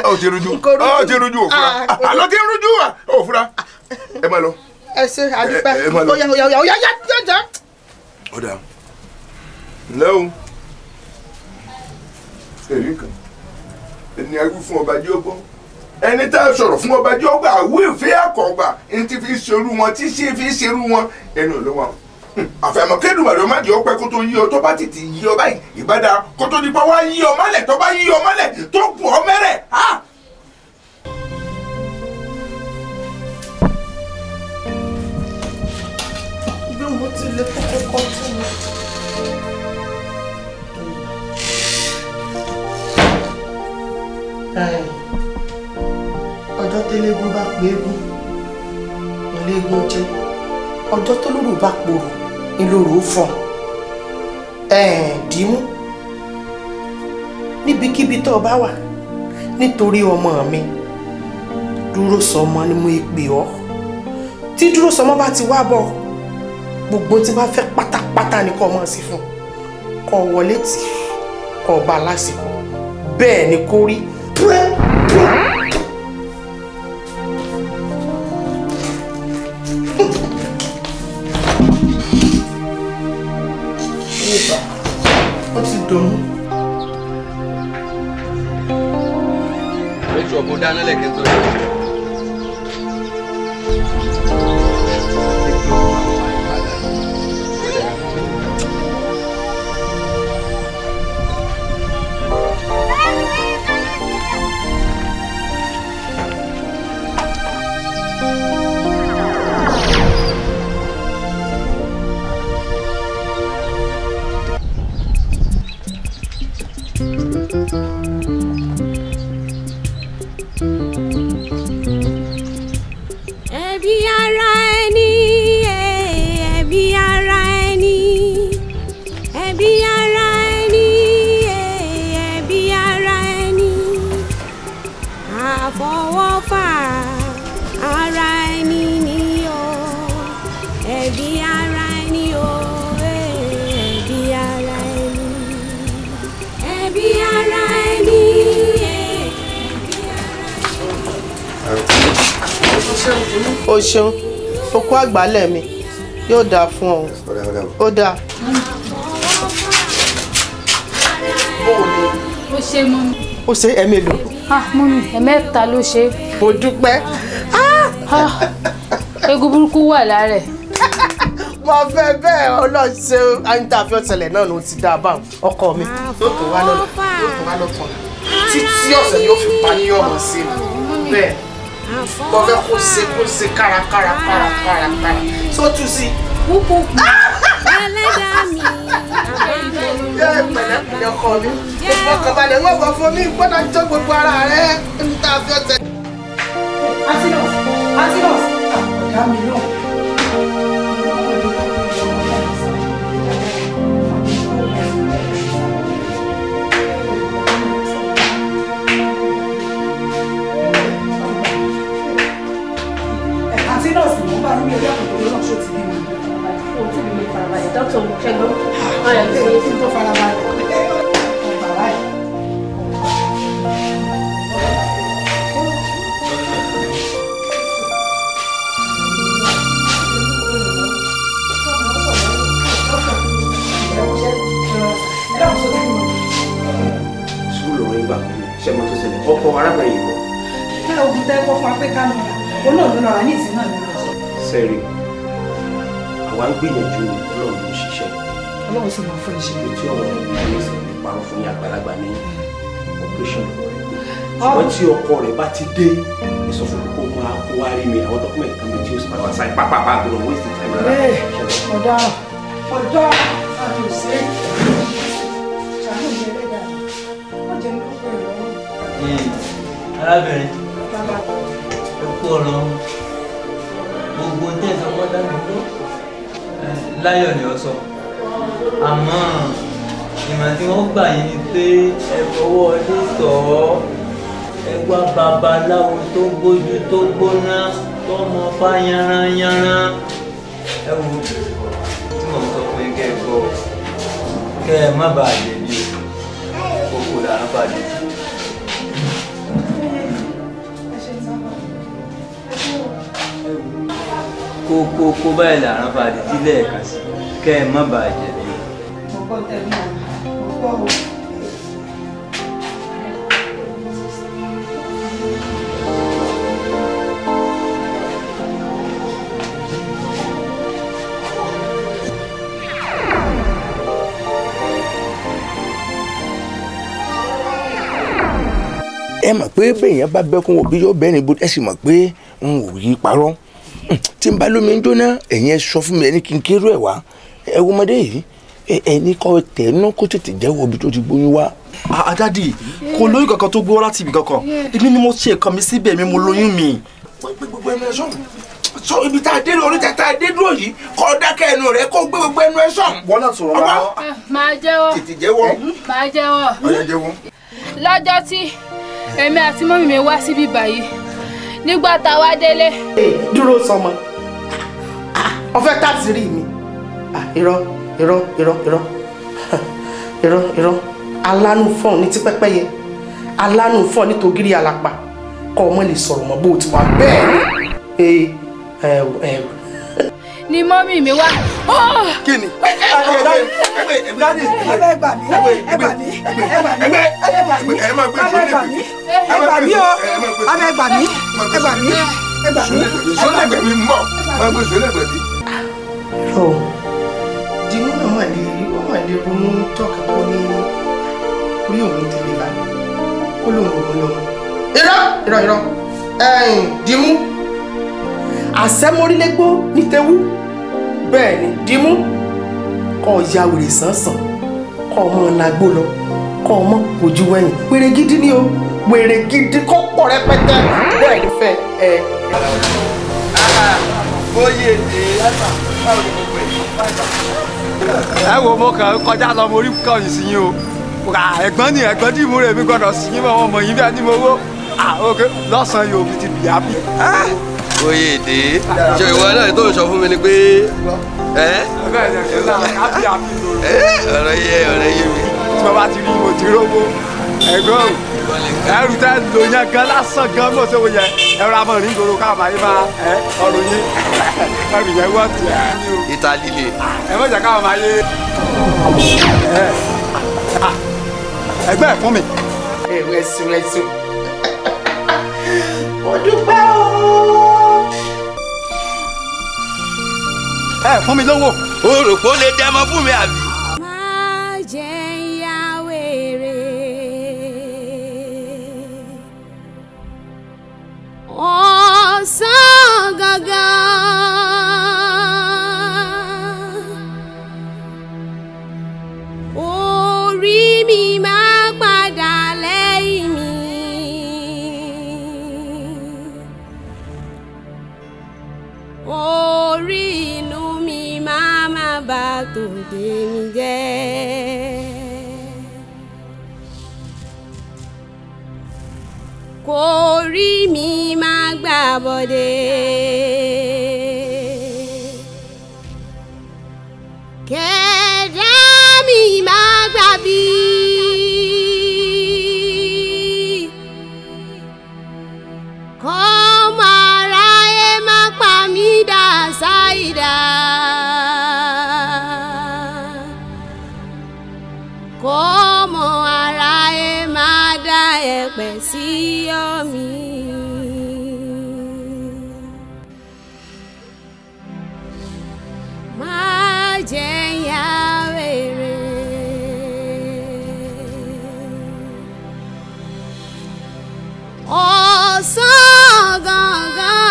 ó ti rújú òfura àlọ́ ti ń rújú òfura ẹ máa lọ.
ẹ ṣe àdúpẹ́ ó yá.
ọ̀dà ǹlẹ́ o èrí kan ẹni agbó fún ọba jẹ́ ọgbọ́n ẹni tá a sọ̀rọ̀ fún ọba jẹ́ ọgbà àwọ̀ ìfẹ́ àkọ́gbà ẹni tí fi ṣerú wọn tí ṣe fi ṣerú wọn ẹnu ló wà àfẹ̀mọ́ kédùmàdé má jẹ́ ọpẹ́ kó tó yí ọ tó bá tètè yí ọ báyìí ìbádá kó tó nípa wá yí ọ mọ́lẹ̀ tó bá yí ọ mọ́lẹ̀ tó kù ọ mẹ́rẹ̀ á.
bí mo ti lè kọ́kọ́ tó lọ. ọjọ́ tẹ́lẹ́gún bá pé égún ìlẹ́gún jẹ́ ọjọ́ tó lóru bá porò ìlòrò fọ̀n dìímú níbikíbi tó o bá wà nítorí ọmọ mi dúró sọmọ ni mo pè ọ́ tí dúró sọmọ bá ti wá bọ̀ gbogbo tí bá fẹ́ pátápátá ni kò mọ̀ sí fún kò wọlé tì kò bá lásìkò bẹ́ẹ̀ ni kò rí ó ti dùn.
Méjì ọ̀bọ dáná lẹ́kẹ̀ẹ́ tó yẹ.
ẹbí ara ẹni ẹbí ara ẹni ẹbí ara ẹni ẹbí ara ẹni àfọwọ́fà ara ẹni ni o ẹbí ara ẹni o ẹbí ara ẹni ẹbí ara ẹni.
o ṣeun o kó àgbálẹ̀ mi yóò dáa fún ọ ó dáa.
ó ṣe mọ́ mi.
ó ṣe
mọ́ mi ẹ̀mẹ́ta ló ṣe.
mo dúpẹ́.
egun burúkú wà lára ẹ̀.
mo fẹ́ bẹ́ẹ̀ ọlọ́ṣẹ́ àyíntàfẹ́ ọ̀tẹlẹ̀ náà ló ti dá a bá ọkọ mi yóò tó wá lọ́tọ̀ títí ọ̀sẹ̀ yóò fi pa ní ọ̀rọ̀ sí i bẹ́ẹ̀ mo fẹ́ kó ṣe kárakára tó tú sí. pẹ̀lẹ́pẹ̀lẹ́ ọkọ mi ọkọ̀balẹ̀ wọ́n bọ̀ fún mi gbọ́dọ̀ tó gbogbo ara rẹ̀ àyíntàfẹ́ ọ̀tẹlẹ̀. Antinos, ọ̀gá mi náà. Antinos, mo bá ní ilé ọ̀pọ̀ tó náà ṣó ti bí mi. O ti bí mi farabalẹ̀, dókítà mo ṣẹ́gbọ́n. Ọ̀rẹ́ mi ti tó farabalẹ̀.
Ṣẹ́gun tó ṣẹlẹ̀ ọkọ arábìnrin yìí kọ́.
Ṣé ogun tẹ́ kọ́ fún wa pé ká nù olóòlù lọ́ra ní ìsìn náà nínú ọ̀sán.
Sẹ́rí, àwa ń gbìyànjú Ọlọ́run ló ń ṣiṣẹ́.
Ọlọ́run sì máa fún iṣẹ́.
Tí ọ̀rọ̀ ìlú sì ń parọ́ fún ní àgbàlagbà ní operation lọ́wọ́ rẹ̀. Ṣùgbọ́n tí ọkọ rẹ̀ bá ti dé, ìsọ fún kó máa kó wá rí mi àwọn dọ́kúmẹ̀ntì kan mi tí ó sì máa wá sáyé pápá àgbọ̀dọ̀ waste time rárá.
Ọ̀dọ́ àti òṣèré. Ṣàánú mi ẹlẹ́dàá. Wọ́n jẹ́ ní ọ̀pọ̀ ìrọ̀rùn.
Arábìnrin ẹkú ọ̀rọ̀ gbogbo tẹ̀sán wọn dáná ló láyọ̀ ni ọ sọ àmọ́ ìmọ̀ tí wọ́n gbà yín ni pé ẹ fọwọ́ ilé tọ̀ ọ́ ẹ wá babaláwo tó gbójú tó gbóná tó mọ fá yanranyanran ẹ wo tí mo sọ pé kẹ́ ẹ gbọ́ kẹ́ ẹ má bàa jẹ̀bi o kókó là ń bàjẹ́. kó báyìí làrán fàdí tí lẹ́ẹ̀kan sí kẹ́ ẹ má bàa jẹ̀bi o.
Ọkọ tẹ̀lé ọkọ o.
ẹ mọ̀ pé bẹ́ẹ̀yàn bá bẹ́kún òbí yóò bẹ́ẹ̀ ni bó ẹ sì mọ̀ pé n ò yí parọ́ tí n bá lómi ń jóná ẹ̀yin ẹ sọ fún mi ẹni kí n kéré ẹ̀ wá ẹ wo ọmọdé yìí ẹni kọ́ tẹ̀ ẹ́ kó tètè jẹ́wọ́ ibi tó ti gbóyún wá.
Dádì kò lóyún kankan tó gbó láti ibì kankan èmi ni mo ṣe nǹkan mi síbẹ̀ mi mo lóyún mi.
gbogbo ẹnu ẹ sọ̀rọ̀ sọ ibi tá a dé lórí tá a dé dúró yìí kọ́ dákẹ́ ẹnu rẹ kó gbé gbogbo ẹnu ẹ sọ̀rọ̀.
wọ́n náà sọ̀rọ̀ wá.
Máa jẹ́wọ́.
tètè jẹ́wọ́.
Máa jẹ́wọ́.
ọ̀yà jẹ́wọ́.
Lọ́jọ́ tí èmi àti mọ́mì mi wá síbí báyìí nígbà tá a wá délé.
Dúró sọmọ ọfẹ táàsì rí mi irọ́ alánú fọ́n ní tí pẹ́pẹ́yẹ alánú fọ́n ní tògìrì alapa kọ́ ọmọ lè sọ̀rọ̀ mọ́ bó ti wà bẹ́ẹ̀
ni mọ́mì mi wá.
kí ni.
Dádì ẹ gbà mí o abẹ gbà mí
dìmú náà wà lè ronú tọ́ka kó ní orí òun tẹ̀lé bá kó lóun òun lọ́wọ́. irọ́ dìmú àṣẹmórílégbó ní tewú bẹ́ẹ̀ ni dìmú kọ́ ya wèrè sánsan kọ́ ọmọ làgbó lọ kọ́ ọmọ ojú wẹ̀yìn wèrè gidi ni o wèrè gidi kọ́ pọ̀ rẹpẹtẹ bẹ́ẹ̀ ni fẹ́ ẹ.
Oyè dé báwo ni mo pè é. Ẹ wo mo kàn kọjá lọ mo rí kàn sí yín o ẹ̀gbọ́n ni ẹ̀gbọ́n tí mo rè mí gbọ́dọ̀ sí yín ọmọ yín bí a ní mo wó lọ́sàn-án yóò fi ti bì á bí.
Oyè dé ṣe ìwọ náà tó sọ fún mi ni pé ọ̀rọ̀ yé mi.
Tí wọ́n bá ti rí mo ti rówó ẹ̀gbọ́n ẹrù tẹ́ lò yẹn gan lásán gan bó ṣe wò yẹ ẹrù amọ̀ ní ìgboro káàmà yín máa ọrùn yín ẹrù yẹn wọ́n ti ẹ̀ ní o.
Ìta líle.
Ẹ mọ̀ jẹ́ káwọn máa yé ẹgbẹ́ ẹ̀ fún mi.
ẹ̀sùn mo dúpẹ́ o
ẹ fún mi lówó.
o rò pé ó lè dẹmọ fún mi àbí.
má jẹ́ ìyá wèrè ọ̀sán gangan orí mi máa padà lẹ́yìn mi orí inú mi máa má bà tòde mi jẹ́ kò rí mi máa gbà bọ́dé kẹ̀dá mi máa gbà bí kọ́mọ aráyé má pa mí dà sáìdá kọ́mọ aráyé má dá ẹ̀pẹ̀ sí omi. Má jẹ́ ìyá wèrè ọ̀sán gangan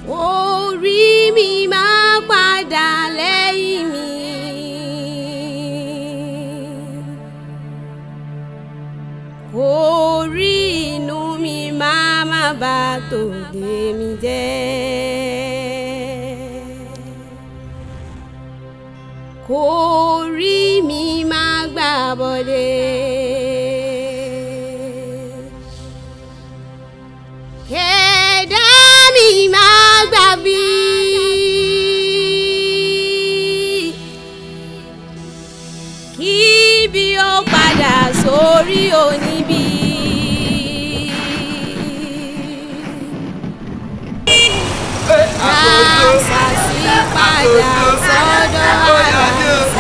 orí mi máa padà lẹ́yìn mi orí inú mi máa má bà tòde mi jẹ́ kò rí mi máa gbà bọ́dé kẹ̀dá mi máa gbà bí kí bí ó padà sórí oníbí. Àṣàṣì padà sọ́dọ̀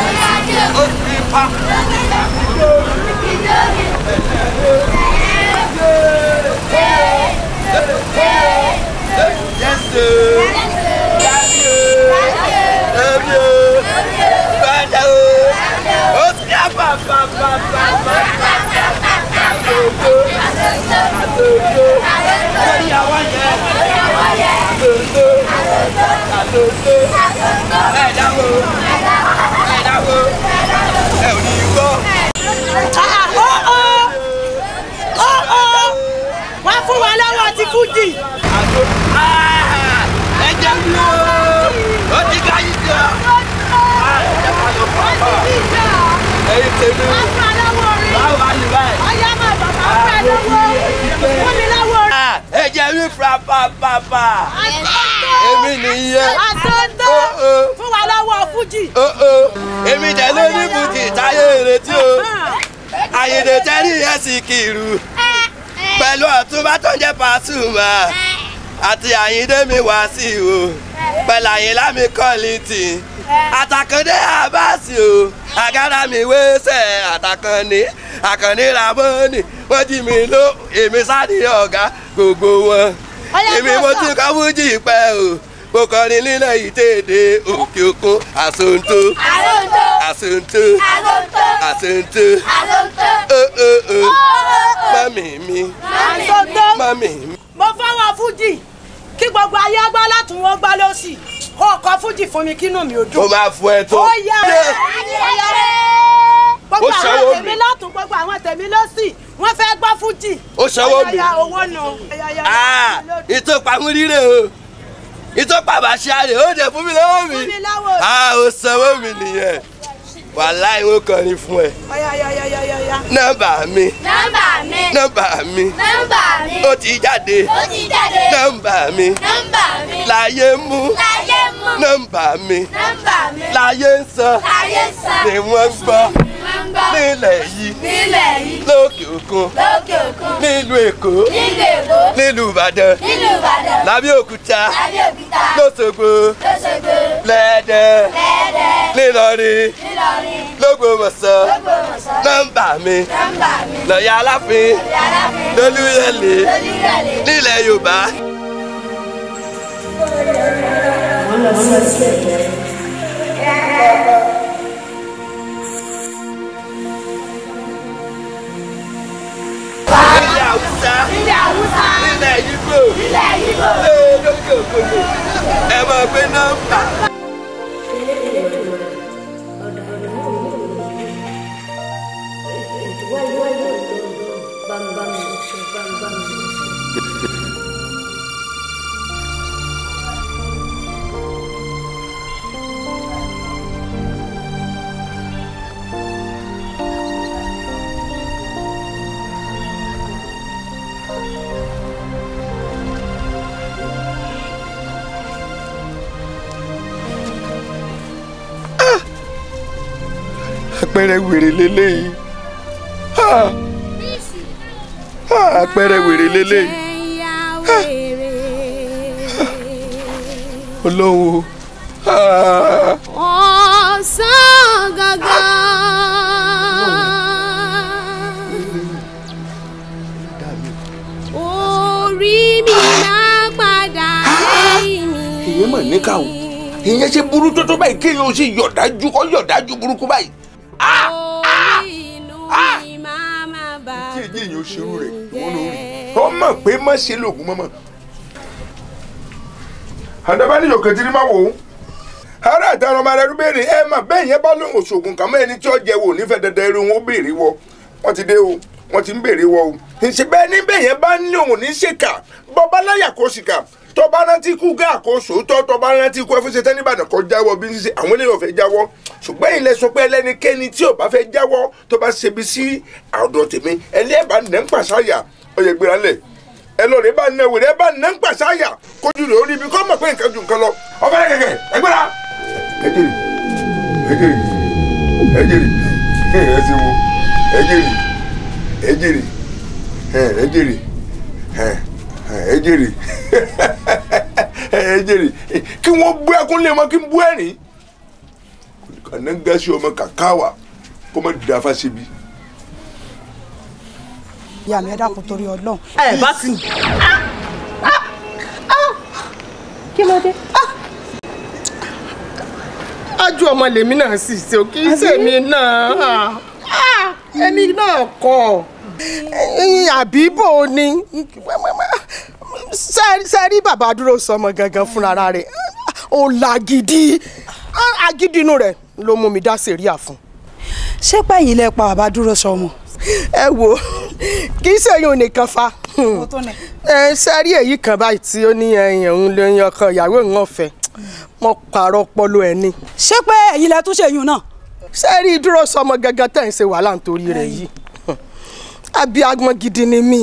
wọ́n fún wa lọ́wọ́ ti fújì.
ẹ jẹ́ mi o ó ti ká yìí jọ. ẹyin tèmi báwo wà ní báyìí.
ọyá máa bàbá fẹ́ lọ́wọ́ fún mi lọ́wọ́.
ẹ jẹ́ mi fra pàpàpà. èmi nìyẹn.
àtọ́tọ́ fún wa lọ́wọ́ fújì.
èmi jẹ́ lórí fújì táyé ìrètí o. àyèdè tẹ́rí ẹ̀ sì kìrù. pẹ̀lú ọ̀túnba tó ń jẹ́ Pasuma àti Àyìndé mi Wasiu o pẹ̀lú Àyìnlá mi Quality àtàkàndé Àbáàsì o àgárá mi wéṣẹ̀ àtàkàndé Àkàndé Ramoni wọ́n jí mi ló èmi sáàdì ọ̀gá gbogbo wọn èmi mo ti kọ́ fújì pẹ́ o mo kọrin nílẹ̀ ìtẹ̀dé òkè òkun àsonto àsonto àsonto mami mi mami mi.
mo fọwọ́ fújì kí gbogbo ayé gbọ́ látún wọ́n gbọ́ lọ́sì kó kọ fújì fún mi kínú mi ò dùn.
mo máa fún ẹ tó.
ó yá gbogbo àwọn tèmi lọ́tún gbogbo àwọn tèmi lọ́sì wọ́n fẹ́ gbọ́ fújì.
ó ṣọwọ́ mi.
ọ̀yà owó nù.
ìtòpá mú rírè o ìtòpá bá ṣe àrè ó dẹ̀ fún mi lọ́wọ́ mi.
fún mi lọ́wọ́.
ó sanwó mi nìyẹn wàláì ń kọrin fún ẹ. nọ́mbà mi.
nọ́mbà mi.
nọ́mbà mi.
nọ́mbà mi.
ó ti jáde.
ó ti jáde.
nọ́mbà mi.
nọ́mbà mi.
láyé mú.
láyé mú.
nọ́mbà mi.
nọ́mbà mi.
láyé ń sọ.
láyé ń sọ.
ni wọ́n ń gbọ́.
wọ́n ń gbọ́.
nílẹ̀ yìí.
nílẹ̀ yìí.
lókè òkun.
lókè òkun.
nílùú Èkó.
nílùú Èkó.
nílùú Ìbàdàn.
nílùú Ìbàdàn.
lábẹ́òkúta.
lábẹ́òkúta.
lóṣogbo.
lóṣogbo.
lẹ́dẹ̀.
lẹ́dẹ̀.
nílọrin.
nílọrin.
lógbómọ̀ṣọ́.
lógbómọ̀ṣọ́.
nọ́mbà mi.
nọ́mbà mi.
lọ́yà aláfin.
lọ́yà aláfin.
lólúyọ̀lé nílẹ̀ Yorùbá. Ilẹ̀ Haúsá, ilẹ̀ Yíbò, lókè òkòlè, ẹ máa gbé nọ́mbà. Àpẹẹrẹ wèrè lélẹ́yìí. Àpẹẹrẹ wèrè lélẹ́yìí. Olówó.
Ọ̀sán gangan. Orí mi máa padà lẹ́yìn mi.
Ìyẹn mọ̀ níkà o. Ìyẹn ṣe burú tó tó báyìí kéèyàn ó sì yọ̀dájú kọ́ yọ̀dájú burúkú báyìí. Tí èyí èyàn ó ṣerú rẹ̀ wọ́n ló rí. Ó mọ̀ pé má ṣe lògùn mọ́mọ́. Àdàbà ní yòókè tí ní máa wò ó. Ará àtàwọn ọmọ rẹ̀ béèrè ẹ mà bẹ́ẹ̀ yẹn bá lóun òṣògùn kàmọ́ ẹni tí ó jẹ wò nífẹ̀ẹ́ dandan irun wọn ó béèrè wọ. Wọ́n ti dé o, wọ́n ti ń béèrè wọ o. Ìṣe bẹ́ẹ̀ ní bẹ́ẹ̀ yẹn bá ní òun ní ṣèkà, bọ́bá láyà kó ṣìkà. Tọ́ba rántí kú gá àkóso tọ́ba rántí kú ẹfúnṣe tẹ́ nìbàdàn kọ́ jáwọ́ bí ṣe àwọn eléyìí ò fẹ́ jáwọ́ ṣùgbọ́n ilẹ̀ sọ pé ẹlẹ́nikẹ́ni tí ò bá fẹ́ jáwọ́ tó bá ṣe bí sí àdó tèmi ẹlẹ́ẹ̀bá nà ń pàṣáyà ọyẹ gbéra lẹ̀ ẹlọ́rẹ̀ bá nà wèrè bá nà ń pàṣáyà kójú rẹ̀ ó rí ibi kọ́ mọ̀ pé nǹkan ju nǹkan lọ ọ̀fẹ́ kẹ̀kẹ́ ẹgbẹ́ra ẹjẹrì kí wọ́n bú ẹkún lé mọ́ kí n bú ẹ̀rín kàná ń gásí ọmọ kàkáwà kó má da fásibí.
ìyá mi ẹ dákun torí Ọlọ́run.
ẹ bá ti. kí ló dé. ájú ọmọ lèmi náà sì ṣe kí í ṣèmi náà èmi náà kọ́ àbíbò ni sẹ́rí bàbá dúró sọmọ gangan fúnra rẹ̀ ó làgídí agídí inú rẹ̀ ló mú mi dá sẹ̀ríà fún.
ṣé pẹ́yìn lẹ pa bàbá dúró sọmọ.
ẹ wo kì í ṣèyí ò nìkan fa sẹ́rí èyí kan báyìí tí ó ní ẹ̀yìn òun lóyún ọkọ ìyàwó ìwọ̀n ọ̀fẹ́ mo pààrọ̀ ọpọlọ ẹ̀ ni.
ṣé pé ẹ̀yin lẹ tún ṣèyún náà.
sẹ́rí dúró sọmọ gangan tẹ̀ ń ṣe wàhálà nítorí rẹ̀ yìí abíagbọn gidi ni mí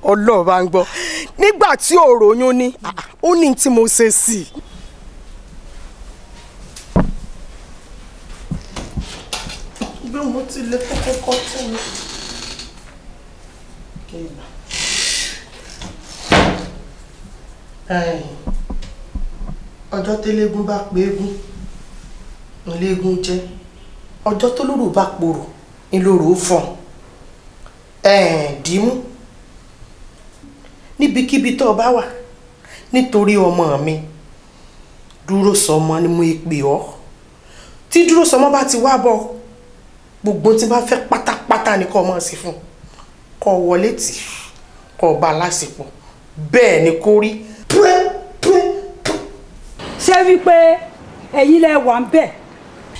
Ọlọ́run bá ń gbọ́ nígbà tí ọ̀rọ̀ oyún ní ó ní tí mo ṣe sí i. bí mo ti lè kọ́kọ́ tó mi. ọjọ́ tẹ́lẹ́gún bá pé eégún ńlẹ́gún jẹ́ ọjọ́ tó lóru bá porò ńlọrọ̀ fọ̀n dìímú níbikíbi tó o bá wà nítorí ọmọ mi dúró sọmọ ni mo pè ọ́ tí dúró sọmọ bá ti wá bọ̀ gbogbo tí bá fẹ́ pátápátá ni kó máa sí fún kó wọlé tì kó bá lásìkò bẹ́ẹ̀ ni kó rí.
ṣé wípé ẹ̀yin lẹ wà ń bẹ̀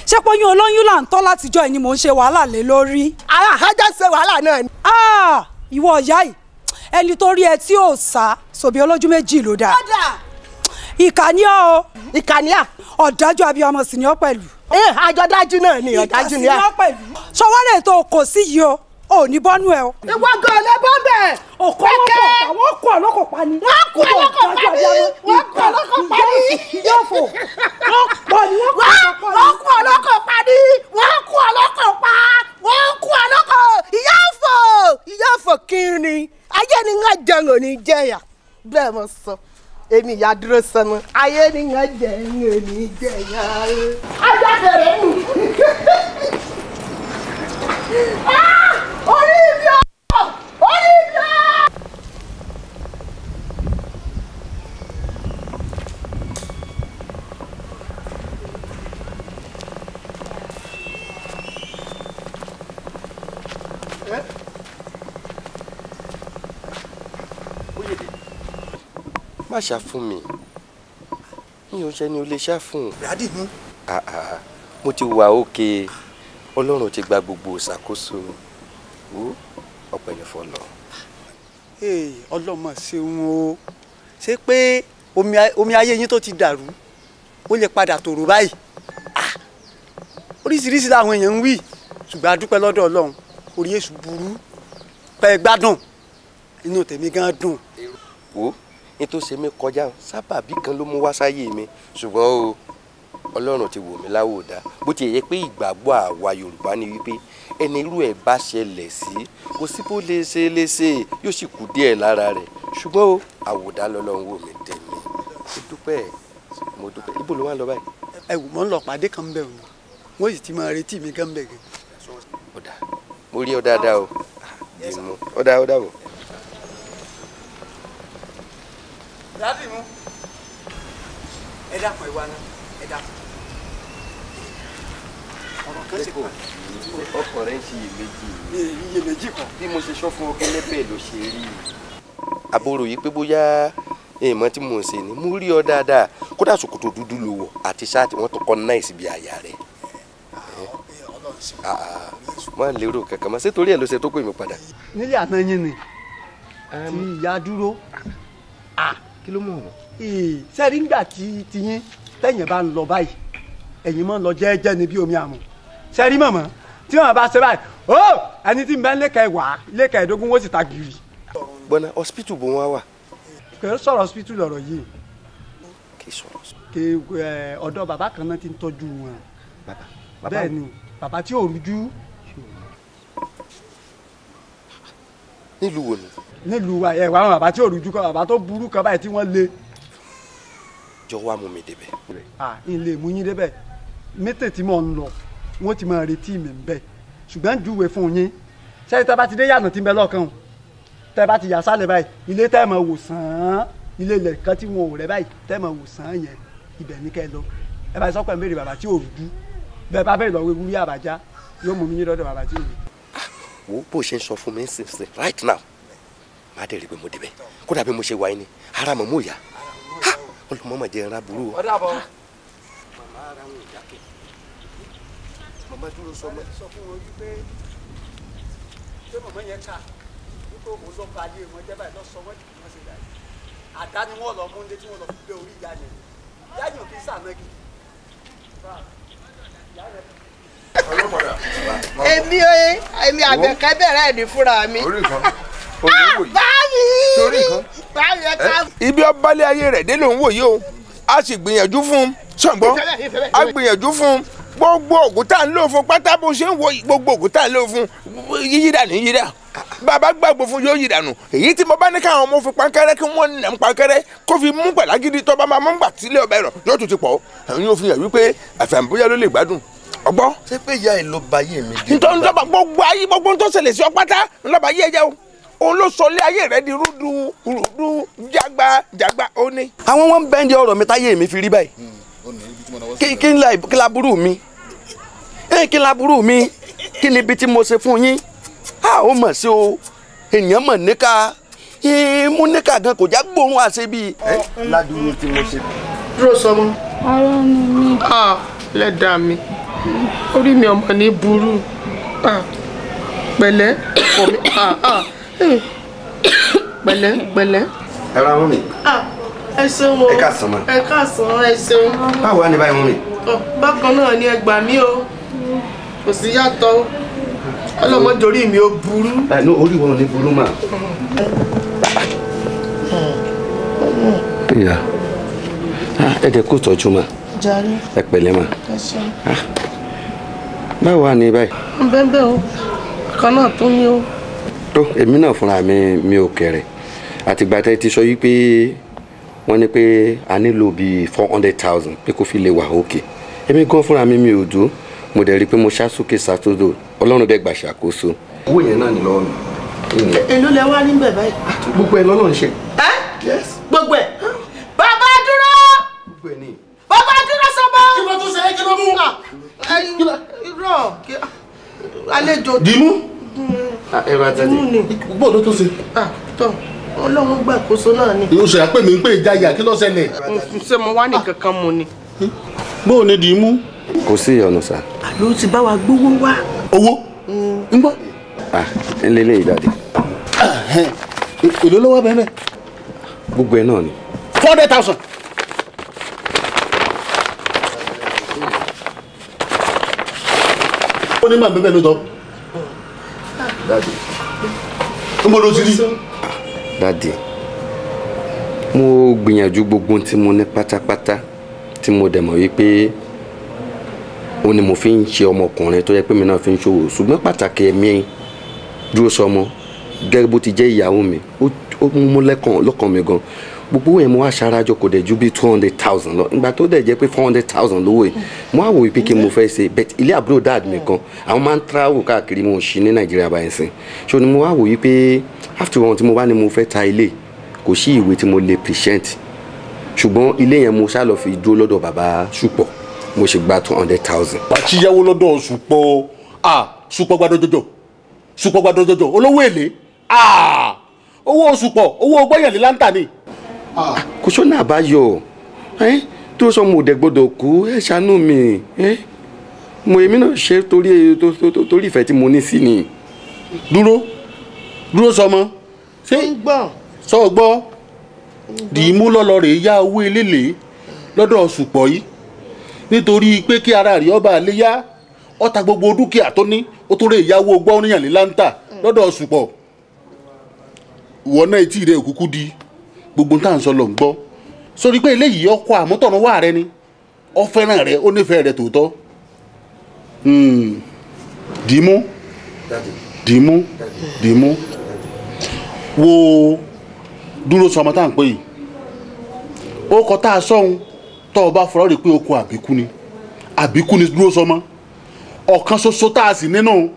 ṣé pé oyún olóyún là ń tọ́ látijọ́ ẹ̀ ni mò ń ṣe wàhálà lé lórí.
ajá ṣe wàhálà náà ni.
ìwọ ọ̀yá yìí ẹni tó rí ẹ tí ò sá sòbí olójú méjì ló dáa. ìkànnì ọ.
ìkànnì à.
ọ̀dájú abiyamọ sì ni ọ pẹ̀lú.
àjọdájú náà ni ọ̀dájú ni à.
ìkànnì ni ọ pẹ̀lú. sọwọ́lẹ̀ tó kò sí yìí o ò ní bọ́nú ẹ o.
ìwọ gan lè bọ́ bẹ́ẹ̀.
òkò àwọn kọ ọlọ́kọ̀ pa ni.
wọ́n kọ ọlọ́kọ̀ pa ni. wọ́n kọ ọlọ́kọ̀ pa ni.
yóò fò wọ́n pọ̀ ni wọ́n
kọ ọlọ́kọ̀ pa ni. wọ́n kọ ọlọ́kọ̀ pa. wọ́n kọ ọlọ́kọ̀ ìyá fò kiri ayé ni ń jẹun ò ní jẹyà bẹ́ẹ̀ mo sọ èmi ìyá dúró sọnù ayé ni ń jẹun ò ní jẹyà. ajá bẹ̀rẹ̀ nù. orí mi ò orí mi ò.
má ṣá fún mi mi ò ṣe ni o lè ṣá fún.
dádì mú.
mo ti wà òkè ọlọ́run ti gba gbogbo ìṣàkóso wo ọpẹ́ ní fọlọ.
ọlọ́mọ ṣeun o ṣé pé omi ayé yín tó ti dàrú ó lè padà tòrò báyìí oríṣiríṣi làwọn èèyàn ń wí ṣùgbọ́n a dúpẹ́ lọ́dọ̀ ọlọ́run orí èṣù burú pẹ́ gbádùn inú tèmi gan dùn.
wo ní tó ṣe mí kọjá sábàbí kan ló mú wá sáyé mi ṣùgbọ́n o ọlọ́run ti wò mí láwòdà bó ti yẹ pé ìgbàgbọ́ àwa yorùbá ni wípé ẹni irú ẹ̀ bá ṣẹlẹ̀ sí kò sí bó lè ṣe léṣe yóò sì kú díẹ̀ lára rẹ̀ ṣùgbọ́n o àwòdà lọ́lọ́run wò mí tẹ̀mí mo dúpẹ́ ibo ló wà lọ báyìí.
ẹ wò mọ́ ń lọ pàdé kan bẹ̀ wọ́n wọ́n sì ti máa retí mi gan bẹ̀ gan.
ọ̀dà mo rí ọ dáadáa o ìmú ọ̀dà bò.
dádì mú ẹ dákun ẹ wá náà ẹ dákun ọ̀rọ̀ kan ṣe kàn.
ọkọ rẹ ń ṣe
iyèméjì kan.
bí mo ṣe sọ fún ọ gẹ́lẹ́ bẹ́ẹ̀ ló ṣe rí i. àbúrò yìí pé bóyá èèmọ̀ tí mò ń ṣe ni mo rí ọ dáadáa kódà ṣòkòtò dúdú ló wọ̀ àti ṣáàtì wọn tó kọ́ náìsì bí àyà rẹ̀. má lérò kankan mọ́ ṣé torí ẹ̀ ló ṣe tó pè mí padà.
nílé àná yín ni tí ìyá dúró.
kí ló mọ̀ ọ́.
sẹ́ẹ̀rí ńgbà tí tiyín tẹ̀yìn bá ń lọ báyìí ẹ̀yin mọ́ ń lọ jẹ́ẹ́jẹ́ ni bí omi àmọ́ sẹ́ẹ̀rí mọ̀mọ́ tí wọ́n bá ṣe báyìí ó ẹni tí ń bẹ lẹ́kẹ̀ẹ́ wá lẹ́kẹ̀ẹ́ ẹ̀ẹ́dógún wọ́n sì ta gírì.
gbọ́nà hospital bò wọ́n wà.
kò sọ̀rọ̀ hospital lọ̀rọ̀ yìí.
kì í sọ̀rọ̀.
kì ọ̀dọ̀ bàbá kan náà ti ń tọ́jú wọn. bẹ́ẹ̀ ni bàbá tí ò rújú.
nílùú wo ni.
nílùú wa ẹ̀ wá àwọn bàbá tí ò rújú kan bàbá tó burú kan báyìí tí wọ́n lé.
jọ wá mú mi débẹ̀.
n lè mú yín débẹ̀ mẹ́tẹ̀ tí mò ń lọ wọ́n ti máa retí mi ń bẹ̀ ṣùgbọ́n júwe fún yín sẹ́yìn tẹ́ bá ti dé yànà tí ń bẹ lọ́kàn tẹ́ bá ti yà sálẹ̀ báyìí ilé tẹ́ mọ̀ wò sàn án ilé ilẹ̀ kan tí wọn ò rẹ́ báyìí tẹ́ mọ̀ wò sàn án yẹn ibẹ̀ ní kẹ́ lọ ẹ bá sọ pé ń béèrè bàbá tí ò rújú bẹ́ẹ̀ bá bẹ́ẹ̀ lọ wé wúrí àbájá yóò mú mi yín lọ́dọ̀ bàbá tí ò rú.
wo bó ṣe ń sọ fún mi ṣe right now má dẹ̀ rí pé mo débẹ̀ kódà bí mo ṣe wáyé ni ara mọ̀ mú ìyá olùmọ̀mọ̀ jẹ́ ẹran burú o.
màmá dúró sọ fún wọn wípé ṣé màmá yẹn kà wípé òun ló ba ayé wọn jẹ́ báyìí lọ sọ wọ́n jù wọ́n ṣe dàrí àdá ni wọ́n lọ mú ilé tí wọ́n lọ fi gbé orí ìyá yẹn ìyá yẹn ò fi sànàgì.
èmi àgbẹ̀kẹ́ bẹ̀rẹ̀ ẹ̀dín fúnra mi. báyìí ẹ ká.
ibi ọbalẹ̀ ayé rẹ̀ dé ló ń wò yìí o a sì gbìyànjú fún un ṣùgbọ́n a gbìyànjú fún un gbogbo ògùn tá à ń lò fún pátá bó ṣe ń wo gbogbo ògùn tá à ń lò fún yíyí dànù yíyí dà bàbá gbàgbọ́ fún yóò yí dànù èyí tí mo bá ní káwọn ọmọ fi pankẹ́rẹ́ kí wọ́n nà ń pankẹ́rẹ́ kó fi mú pẹ̀lágídí tó bá máa mọ́ ń gbà sílé ọbẹ̀ rọ̀ yóò tún ti pọ̀ ẹ̀yin yóò fi hàn wípé àfẹ̀m̀bóyá ló lè gbádùn ọgbọ́.
ṣé pé ìyá ẹ ló ba ayé mi dé.
nítorí nítorí gbogbo ayé gbogbo tó ṣẹlẹ̀ sí ọ pátá ńlọba ayé ẹ̀jẹ̀ o òun ló sọ lé ayé rẹ di rúdú jágbá ó ní.
àwọn wọn bẹ́ẹ̀ ń di ọ̀rọ̀ mi táyé mi fi rí báyìí kí n laburú mi kí n laburú mi kí ni ibi tí mo ṣe fún yín ó mọ̀ sí o ènìyàn mọ̀ níka mú níka gan kò já gbóhùn àṣẹ bíi.
ládùúgbò tí mo ṣe.
dúró sọmọ.
ara ni mi.
lẹ́dàá mi orí mi ọmọ ní burú pẹ̀lẹ́ pẹ̀lẹ́.
ẹ ra wọn mi.
ẹ ṣeun o
ẹ káàsán ma.
ẹ káàsán ẹ ṣeun.
báwo wá ní báyìí wọn mi.
bákan náà ni ẹ gbà mí o kò sí yàtọ̀ ọlọ́mọdé orí mi ó burú.
ní orí wọn ò ní burú mà. ìyá ẹ dẹ kó tọ́jú mà.
jàre.
ẹ pẹ̀lẹ́ mà.
ẹ ṣeun.
báwo wá ní báyìí.
bẹ́ẹ̀ o kan náà tó ní o.
tó èmi náà fúnra mi ò kéré àtìgbà tẹ́ ti sọ yìí pé wọ́n ní pé a nílò bíi 400,000 pé kó fi lè wà òkè èmi gan fúnra mi ò dúró mo dẹ̀ rí i pé mo ṣàsókè ṣàtòdò ọlọ́run dẹ̀ gbà ṣàkóso. owó yẹn náà ní lọ́wọ́ mi.
èló lẹ wá níbẹ̀ báyìí.
gbogbo ẹ lọ́nà ń ṣe.
gbogbo ẹ. bàbá dúró.
gbogbo ẹ ní.
bàbá dúró sọ́mọ́.
kí ló tún ṣe é kí ló mú.
irọ́ àlejò.
dìímú.
ẹ bá tẹ́tí.
dìímú ni.
bọ́ọ̀ ló tún ṣe.
tọ́ Ọlọ́run gbàkóso náà ni.
yóò ṣe àpè mí pé ìjáyà kí ló ṣẹlẹ̀.
ṣé mo wá ní kankan mu ni.
bó o ní dì í mú.
kò sí ìyọnu sá.
àló ti bá wa gbówó wá.
owó ń bọ́.
ń lé léyìí dáadé.
èló ló wá bẹ́ẹ̀
gbogbo ẹ náà ni.
400,000. ó ní màá bẹ́ẹ̀ ló tọ́.
dáadé.
ń bọ́ ló ti rí.
dáadé mo gbìyànjú gbogbo ohun tí mo ní pátápátá tí mo dẹ̀ mọ̀ wípé ó ní mo fi ń ṣe ọmọkùnrin tó yẹ pé mi náà fi ń ṣòwò ṣùgbọ́n pàtàkì ẹ̀mí dúró sọmọ gẹ́gẹ́ bó ti jẹ́ ìyàwó mi ó mú lọ́kàn mi gan gbogbo yẹn mo wá ṣarajọ kò dẹ̀ ju bí 200,000 lọ ìgbà tó dẹ̀ jẹ́ pé 400,000 lówó yìí mo wá wò wípé kí mo fẹ́ ṣe bẹ́ẹ̀ ilé àbúrò dad mi kan àwọn máa ń travel káàkiri mo ṣì ní nàìjíríà báyìí sìn ṣé ni mo wá wò wípé after one tí mo bá ní mo fẹ́ ta ilé kò sí ìwé tí mo lè present ṣùgbọ́n ilé yẹn mo ṣá lọ fi dúró lọ́dọ̀ bàbá ṣùpọ̀ mo ṣe gba 200,000.
àtìyáwó lọ́dọ̀ ṣùpọ̀ ṣùpọ̀ gbàdọ̀jọ̀jọ̀ olówó èlé owó ṣùpọ̀ owó gbọ́yẹ̀lì láńtà ni.
kò sọ́nà àbáyọ tó sọ mo dẹ̀ gbọ́dọ̀ kú ẹ ṣàánú mi mo èmi náà ṣe torí ìfẹ́ tí mo ní sí ni.
dúró sọmọ ṣé sọ gbọ́ dìímú lọ́lọ́ rẹ̀ yá owó eléle lọ́dọ̀ ṣùpọ̀ yìí nítorí pé kí ara rẹ̀ ọba lè yá ọta gbogbo dúkìá tó ní ó tó rẹ̀ ìyàwó gbọ́ níyàn ní láńtà lọ́dọ̀ ṣùpọ̀ ìwọ náà etí rẹ̀ òkúkú di gbogbo tá à ń sọ lọ ń gbọ́ sórí pé eléyìí ọkọ àmútọ̀run wà rẹ ni ó fẹ́ràn rẹ ó nífẹ̀ẹ́ rẹ tòótọ́ dìímú wo dúró sọmọ tá à ń pè yìí ó kọ tá a sọ́hun tọ́ ọ bá fọlọ́ rí pé oko àbíkú ni dúró sọmọ ọ̀kan ṣoṣo tá a sì nínú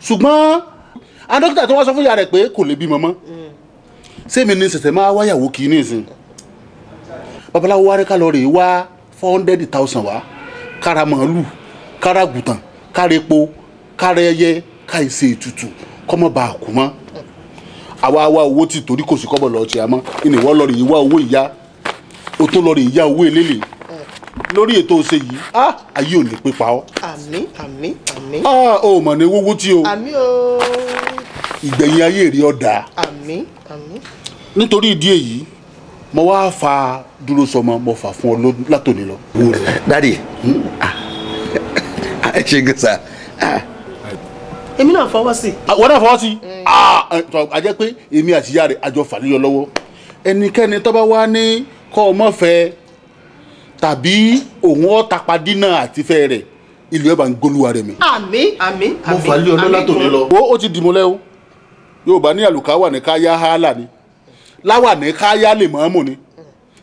ṣùgbọ́n adókítà tó wá sọ fún ìyá rẹ̀ pé kò lè bímọ mọ́ sẹ́mi ní sẹ̀sẹ̀ máa wáyàwó kì í ní ìsìn babaláwo wá rí ká lọ rè wá 400,000 wá kára màálù kára gùtàn kára epo kára ẹyẹ ká ìṣe ètùtù kọ́mọ bá a kú mọ́ àwa wá owó tí torí kò sí kọ́bọ̀ lọ́ọ́ tí a mọ́ ìnìwọ́ lọ rè wá owó ìyá o tó lọ rè yá owó eléle lórí ètò ọ̀sẹ̀ yìí ayé ò ní pípa ọ́.
àmín.
o mọ̀ ní wúwú tí o.
àmín o.
ìgbẹ̀yìn ayé rí ọ̀dà.
àmín.
nítorí ìdí èyí mo wá fa dúró sọmọ mo fà fún ọ látòní lọ.
dádì ẹ ṣe gẹ̀ẹ́sà.
èmi náà fọwọ́ sí.
wọ́n náà fọwọ́ sí. a jẹ́ pé èmi àti ìyá rẹ̀ àjọ fàlíyọ lọ́wọ́ ẹnikẹ́ni tó bá wá ní kọ́ ọmọ fẹ́ tàbí òun ọ̀tàpá dínà àtifẹ́ rẹ̀ ìlú ẹ̀ bá ń gbólúwa rẹ̀ mi.
àmín.
mo fà lé ọlọ́lá tòní lọ. ó ti dìmú lẹ́wọ́ Yorùbá ní àlùkáwà ní káyá hálà ni láwà ní káyá lè mọ́ọ́mù ni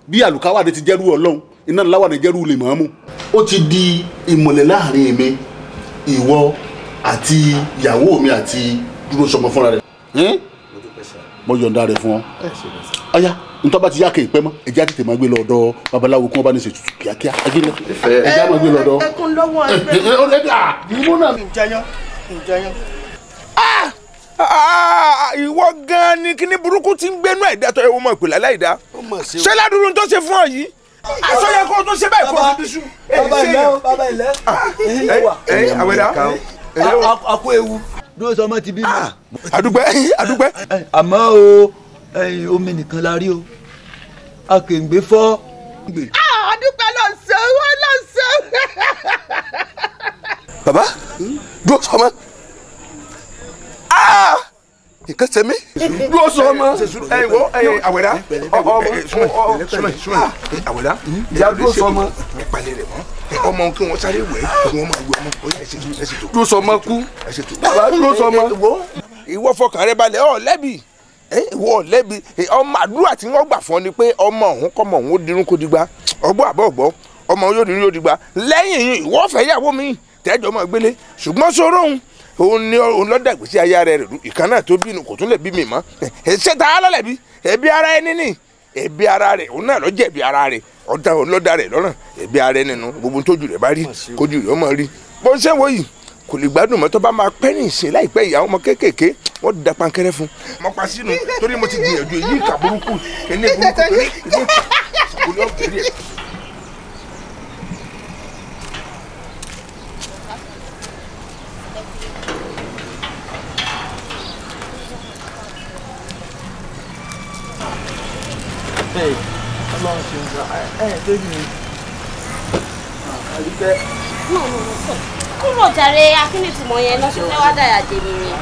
bí àlùkáwà ní ti jẹ́rú Ọlọ́run iná láwà ní jẹ́rú lè mọ́ọ́mù. ó ti di ìmọ̀lẹ̀ láàrin mi ìwọ àti ìyàwó mi àti dúró sọmọ fúnra rẹ̀. mo yọ̀ǹda rẹ̀ fún ọ. ọ̀ya ntọ́ bá ti yá kéèpẹ́ mọ́ ẹ̀jẹ̀ á tètè máa gbé lọ ọ̀dọ̀ babaláwo kí wọ́n bá ní ṣètùtù kíákíá ẹ̀jẹ̀ á máa gbé lọ ọ̀dọ̀.
ẹkún lọ́wọ́
ìwọ gan ni kíní burúkú ti ń gbénú ẹ̀dá tó ẹ̀wọ̀n mọ̀ ìpìlẹ̀ aláìdá ṣé ládùúrú tó ṣe fún ọ yìí aṣọ yẹ kó o tó ṣe báyìí kó o fi bíṣu.
bàbá ilẹ̀
àwẹ̀dá
àkó ewu dúró sọmọ ti bímọ.
àdúgbẹ́.
àmọ́ o omi nìkan la rí o a kì í gbé fọ́.
àdúgbò lọ sọ wọ́n lọ sọ.
bàbá dúró sọmọ nǹkan ṣe mí dúró sọmọ ìwọ àwẹ̀dá súnmọ́ àwẹ̀dá ìyá dúró sọmọ ìpàlẹ̀ rẹ̀ mọ́ ọmọ kí wọ́n sáré wẹ̀ kí wọ́n máa wẹ̀ ọmọ ọyá ẹ̀ṣẹ̀ tó dúró sọmọ kú bàbá dúró sọmọ. ìwọ fọkàn rẹ balẹ̀ ọ̀ lẹ́bi ìwọ lẹ́bi ọmọ àdúrà tí wọ́n gbà fún ọ ni pé ọmọ òun kọ́mọ òun ó dirun kó digba ọgbọ́n àbọ̀ ọ̀gbọ́ ọmọ yóò dirun yóò digba lẹ́yìn yìí ìwọ fẹ́ yàwó mi tẹ́jọ́ mọ́ gbélé ṣùgbọ́n sọ̀rọ̀ òun lọ́dà ìgbésí ayé rẹ̀ rẹ̀ ìkan náà tó bínú kò tún lè bí mi mọ́ ṣé ta á lọ́lẹ̀ bí ẹbí ara ẹni ní ẹbí ara rẹ̀ òun náà ló jẹ̀bi ara rẹ̀ ọ̀dà òun lọ́dà rẹ̀ lọ́rùn ẹbí ara ẹni nínú gbogbo tójú rẹ̀ bá rí kójú rẹ̀ ó mọ̀ rí bó ṣe wò yìí kò lè gbádùn mọ́ tó bá máa pẹ́ ní ìsìn láìpẹ́ ìyá ọmọ kéékèèké wọ́n da pankẹ́rẹ́ fún mo pa sínú torí mo ti gbìyànjú èyí ìkà burúkú kẹ́ni burúkú kẹ́ni ìṣàkóso ọ̀gbẹ́rẹ́.
Hey, Ọlọ́run ṣe ń gbà débi ni. Àyíkẹ́.
No, stop. Kúrò jàre akínìtìmọ̀ yẹn lọ sí fẹ́ wá dàyà dèmi yẹn.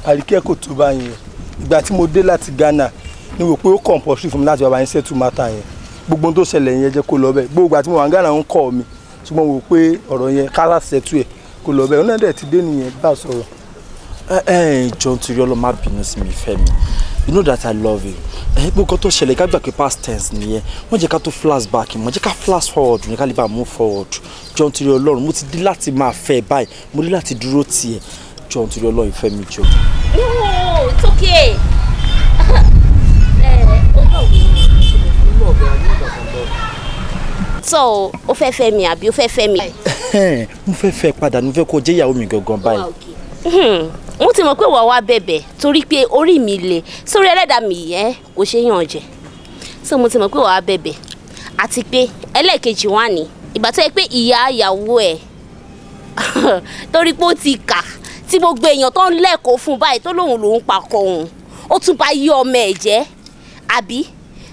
Àríkẹ́ kò tó báyìí ìgbà tí mo dé láti Ghana ni wò pé ó compulsory fún mi láti wá bá yín settle matter yẹn gbogbo tó ṣẹlẹ̀ yẹn jẹ́ kó lọ bẹ́ẹ̀ gbogbo ìgbà tí mo wà ní Ghana ń kọ́ mi ṣùgbọ́n wò pé ọ̀rọ̀ yẹn kálá settle ẹ̀ kó lọ bẹ́ẹ̀ ó náà dẹ̀ ti dé nìyẹn bá sọ̀rọ̀.
John torí Ọlọ́run má bínú sí mi fẹ́ mi you know that I love you. Gbogbo tó ṣẹlẹ̀ ká gbà pé past tense nìyẹn wọ́n jẹ́ ká tó flashback mọ́ jẹ́ ká flash forward ní ká lè bá move forward. John torí Ọlọ́run mo ti dé láti máa fẹ́ báyìí mo dé láti dúró tiẹ̀ John torí Ọlọ́run ìfẹ́ mi jọ.
No, it's okay. So o fẹ́ fẹ́ mi àbí o fẹ́ fẹ́ mi.
Mo fẹ́ fẹ́ padà mo fẹ́ kó jẹ́ ìyàwó mi gangan báyìí.
Mo ti mọ̀ pé wàá wá bẹ̀bẹ̀ torí pé orí mi le sórí ẹlẹ́dàá mi yẹn kò ṣe yàn jẹ so mo ti mọ̀ pé wàá bẹ̀bẹ̀ àti pé ẹlẹ́ẹ̀kejì wà ní ìgbà tó yẹ pé ìyá ìyàwó ẹ̀ torí pé ó ti kà tí gbogbo èèyàn tó ń lẹ́kọ̀ọ́ fún báyìí tó lóun lòún pakọ̀ òun ó tún bá yí ọmọ ẹ̀ jẹ́ àbí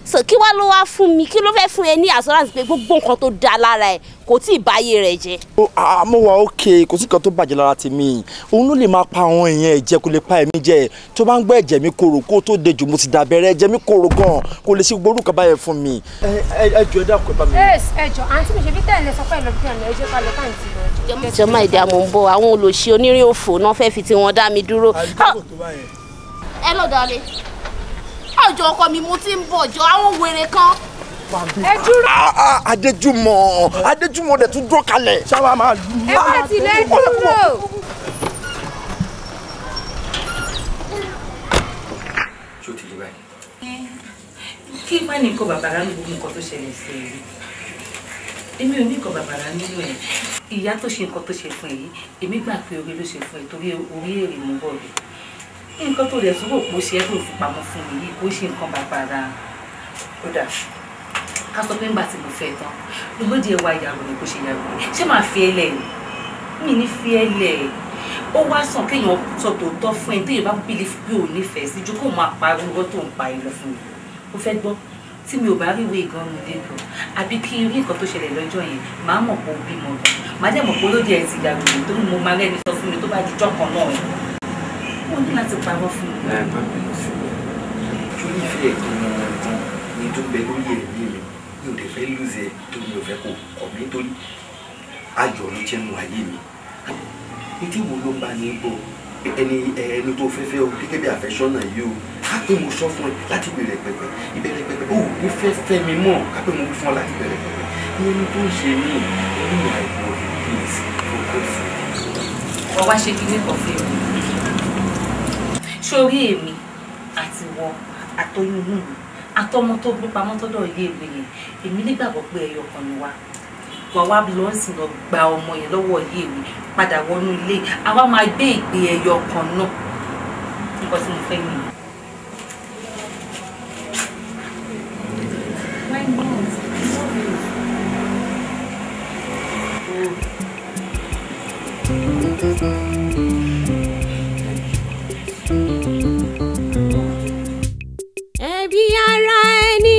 so kí wá ló wá fún mi kí ló fẹ́ fún ẹ ní assurance pé gbogbo nǹkan tó da lára ẹ kò tí ì báyé rẹ jẹ́.
Mo wà okay kò sí nǹkan tó bàjẹ́ lára tèmi òun ló lè máa pa àwọn èèyàn ẹ̀jẹ̀ kó lè pa ẹ̀mí jẹ tó bá ń gbọ́ ẹ̀jẹ̀ mi korò kó tó dejò mo ti dàbẹ̀rẹ̀ ẹ̀jẹ̀ mi korò gan kò lè ṣe gbogbo orúkọ báyẹn fún mi. Ẹ jọ̀ọ́ ẹ dákun ẹ bá mi.
ẹ jọ̀ọ́ àǹtí mi ṣe bí tẹ̀lé sọ pé ìlọ́bí kan ẹ jẹ́ ká lọ káàntì lọ.
jọmọ ìdí àmọ́ ń bọ̀ àwọn olóṣì onírìn òfò náà fẹ́ fi tiwọn dá mi dúró. ẹ lọ dalẹ̀ ọjọ́ ọkọ mi mo ti ń bọ̀ jọ àwọn wèrè kan.
Ẹ dúró.
Adéjúmọ̀ dẹ̀ tún dúró kalẹ̀.
Ṣáwa máa lù ú.
Ẹ bá tilẹ̀ dúró.
Ṣé o ti yé báyìí?
Kí má ní nǹkan bàbàrà ní gbogbo nǹkan tó ṣẹlẹ̀ sí ẹ. Èmi ò ní nǹkan bàbàrà nínú ẹ̀. Ìyá tó ṣe nǹkan tó ṣe fún ẹ yìí, èmi gbà pé orí ló ṣe fún ẹ torí orí èrè mú bọ̀ rẹ̀. Nǹkan tó rẹ̀ sọ́kò pò ṣe é tó fi pamọ́ fún mi yìí kó ṣe nǹkan bàbàrà. Ó dà ká sọ pé ńgbà tí mo fẹ́ tán ló di ẹwà ìyàwó ni kò ṣe ìyàwó rẹ̀ ṣé máa fi ẹ lẹ̀ mi ní fi ẹ lẹ̀ ó wá sàn kéèyàn sọ tòótọ́ fún ẹ téèyàn bá bílí pé ò nífẹ̀ẹ́ sí ju kó máa parí irọ́ tó ń pa ẹ lọ fún mi ó fẹ́ gbọ́ tí mi ò bá rí ìwé ìgan mi lẹ́kọ̀ọ́ àbí kí rí nǹkan tó ṣẹlẹ̀ lọ́jọ́ yẹn màá mọ̀ pé ó bímọ gan màá dẹ̀ mọ̀ pé olóde ẹ̀ ti ìyàwó rẹ̀ tó ní mo máa rẹ́ni sọ fún mi tó bá dijọ́ kan náà ẹ̀ mo ní láti parọ́ fún mi.
ẹ má bínú sí mi tó ní ìfẹ́ ẹ̀kọ́ ní tó bẹ lórí ẹ̀mí mi mi ò lè fẹ́ lùzẹ̀ tó mi ò fẹ́ kó kọ̀ mí torí ayọ̀ ló jẹ́ nu ayé mi. ní tí wo ló ń bá ní bọ̀ ẹni tó fẹ́fẹ́ o gẹ́gẹ́ bí àfẹ́sọ́nà yìí o ká pé mo sọ fún ẹ láti ìbẹ̀rẹ̀ pẹ̀pẹ̀ o ní fẹ́ mi mọ̀ ká pé mo fún ọ láti ìbẹ̀rẹ̀ pẹ̀pẹ̀ ìyẹn ní tó ń ṣe mí nínú àìbọ̀ please focus.
wọ́n wá ṣe kíní kan fún mi sórí èmi àti wọ àtọyún inú mi àtọmọ tó gbé pamọ́ tọ́dọ̀ ilé ìwé yẹn èmi nígbàgbọ́ pé ẹyọ kan ni wá wà lọ sí lọ gba ọmọ yẹn lọ́wọ́ ilé ìwé padà wọnú ilé àwa máa gbé ìgbé ẹyọ kan náà nǹkan tí mo fẹ́ nìyẹn.
Ẹbí ara ẹni,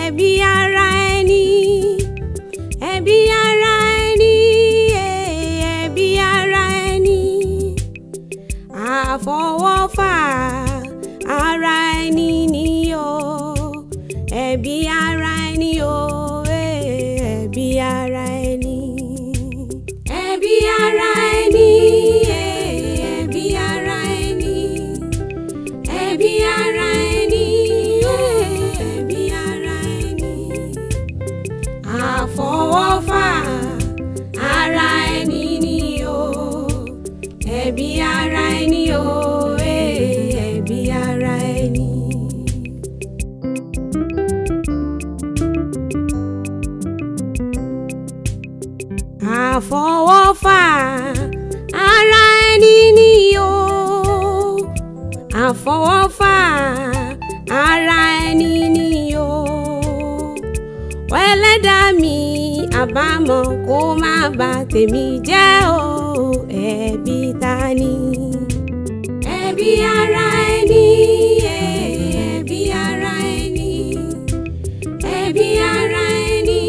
ẹbí ara ẹni, ẹbí ara ẹni, ẹbí ara ẹni, àfọwọ́fà ara ẹni ni o, ẹbí ara ẹni o, ẹbí ara ẹni, ẹbí ara ẹni, ẹbí ara ẹni, ẹbí ara ẹni, ẹbí ara ẹni, àfọwọ́fà ara ẹni ni o, ẹbí ara ẹni o, ẹbí ara ẹni. Àfọwọ́fà ara ẹni ni o. àfọwọ́fà ara ẹni ni o ẹlẹ́dàá mi àbámọ̀ kó má bà tèmi jẹ́ o ẹ̀bi ta ni ẹ̀bi ara ẹni ẹ̀bi ara ẹni ẹ̀bi ara ẹni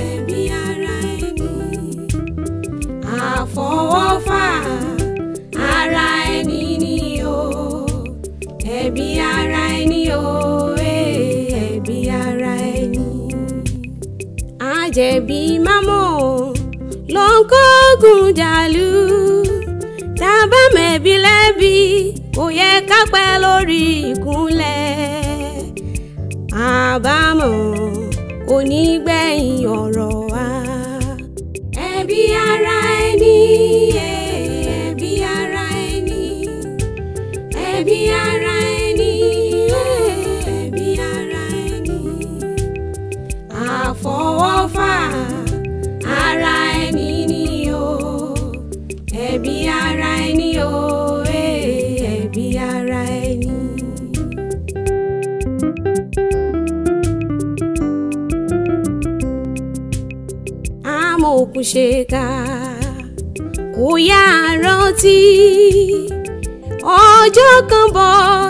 ẹ̀bi ara ẹni àfọwọ́fà ara ẹni ni o ẹ̀bi ara ẹni o ẹ̀bi ara ẹni àjẹ̀bí mámọ́ ló ń kógun jàlú tábà mẹ̀bi lẹ́bi kò yẹ ká pẹ́ lórí ìkúnlẹ̀ àbámọ̀ onígbẹ̀yìn ọ̀rọ̀ wa ẹ̀bi ara ẹni ẹ̀bi ara ẹni ẹ̀bi ara ẹni ẹ̀bi ara ẹni àfọwọ́fà ara ẹni ni o ẹ̀bi ara ẹni o ẹ̀bi ara ẹni. amòòkùn ṣèkà kò yá rántí ọjọ́ kan bọ̀.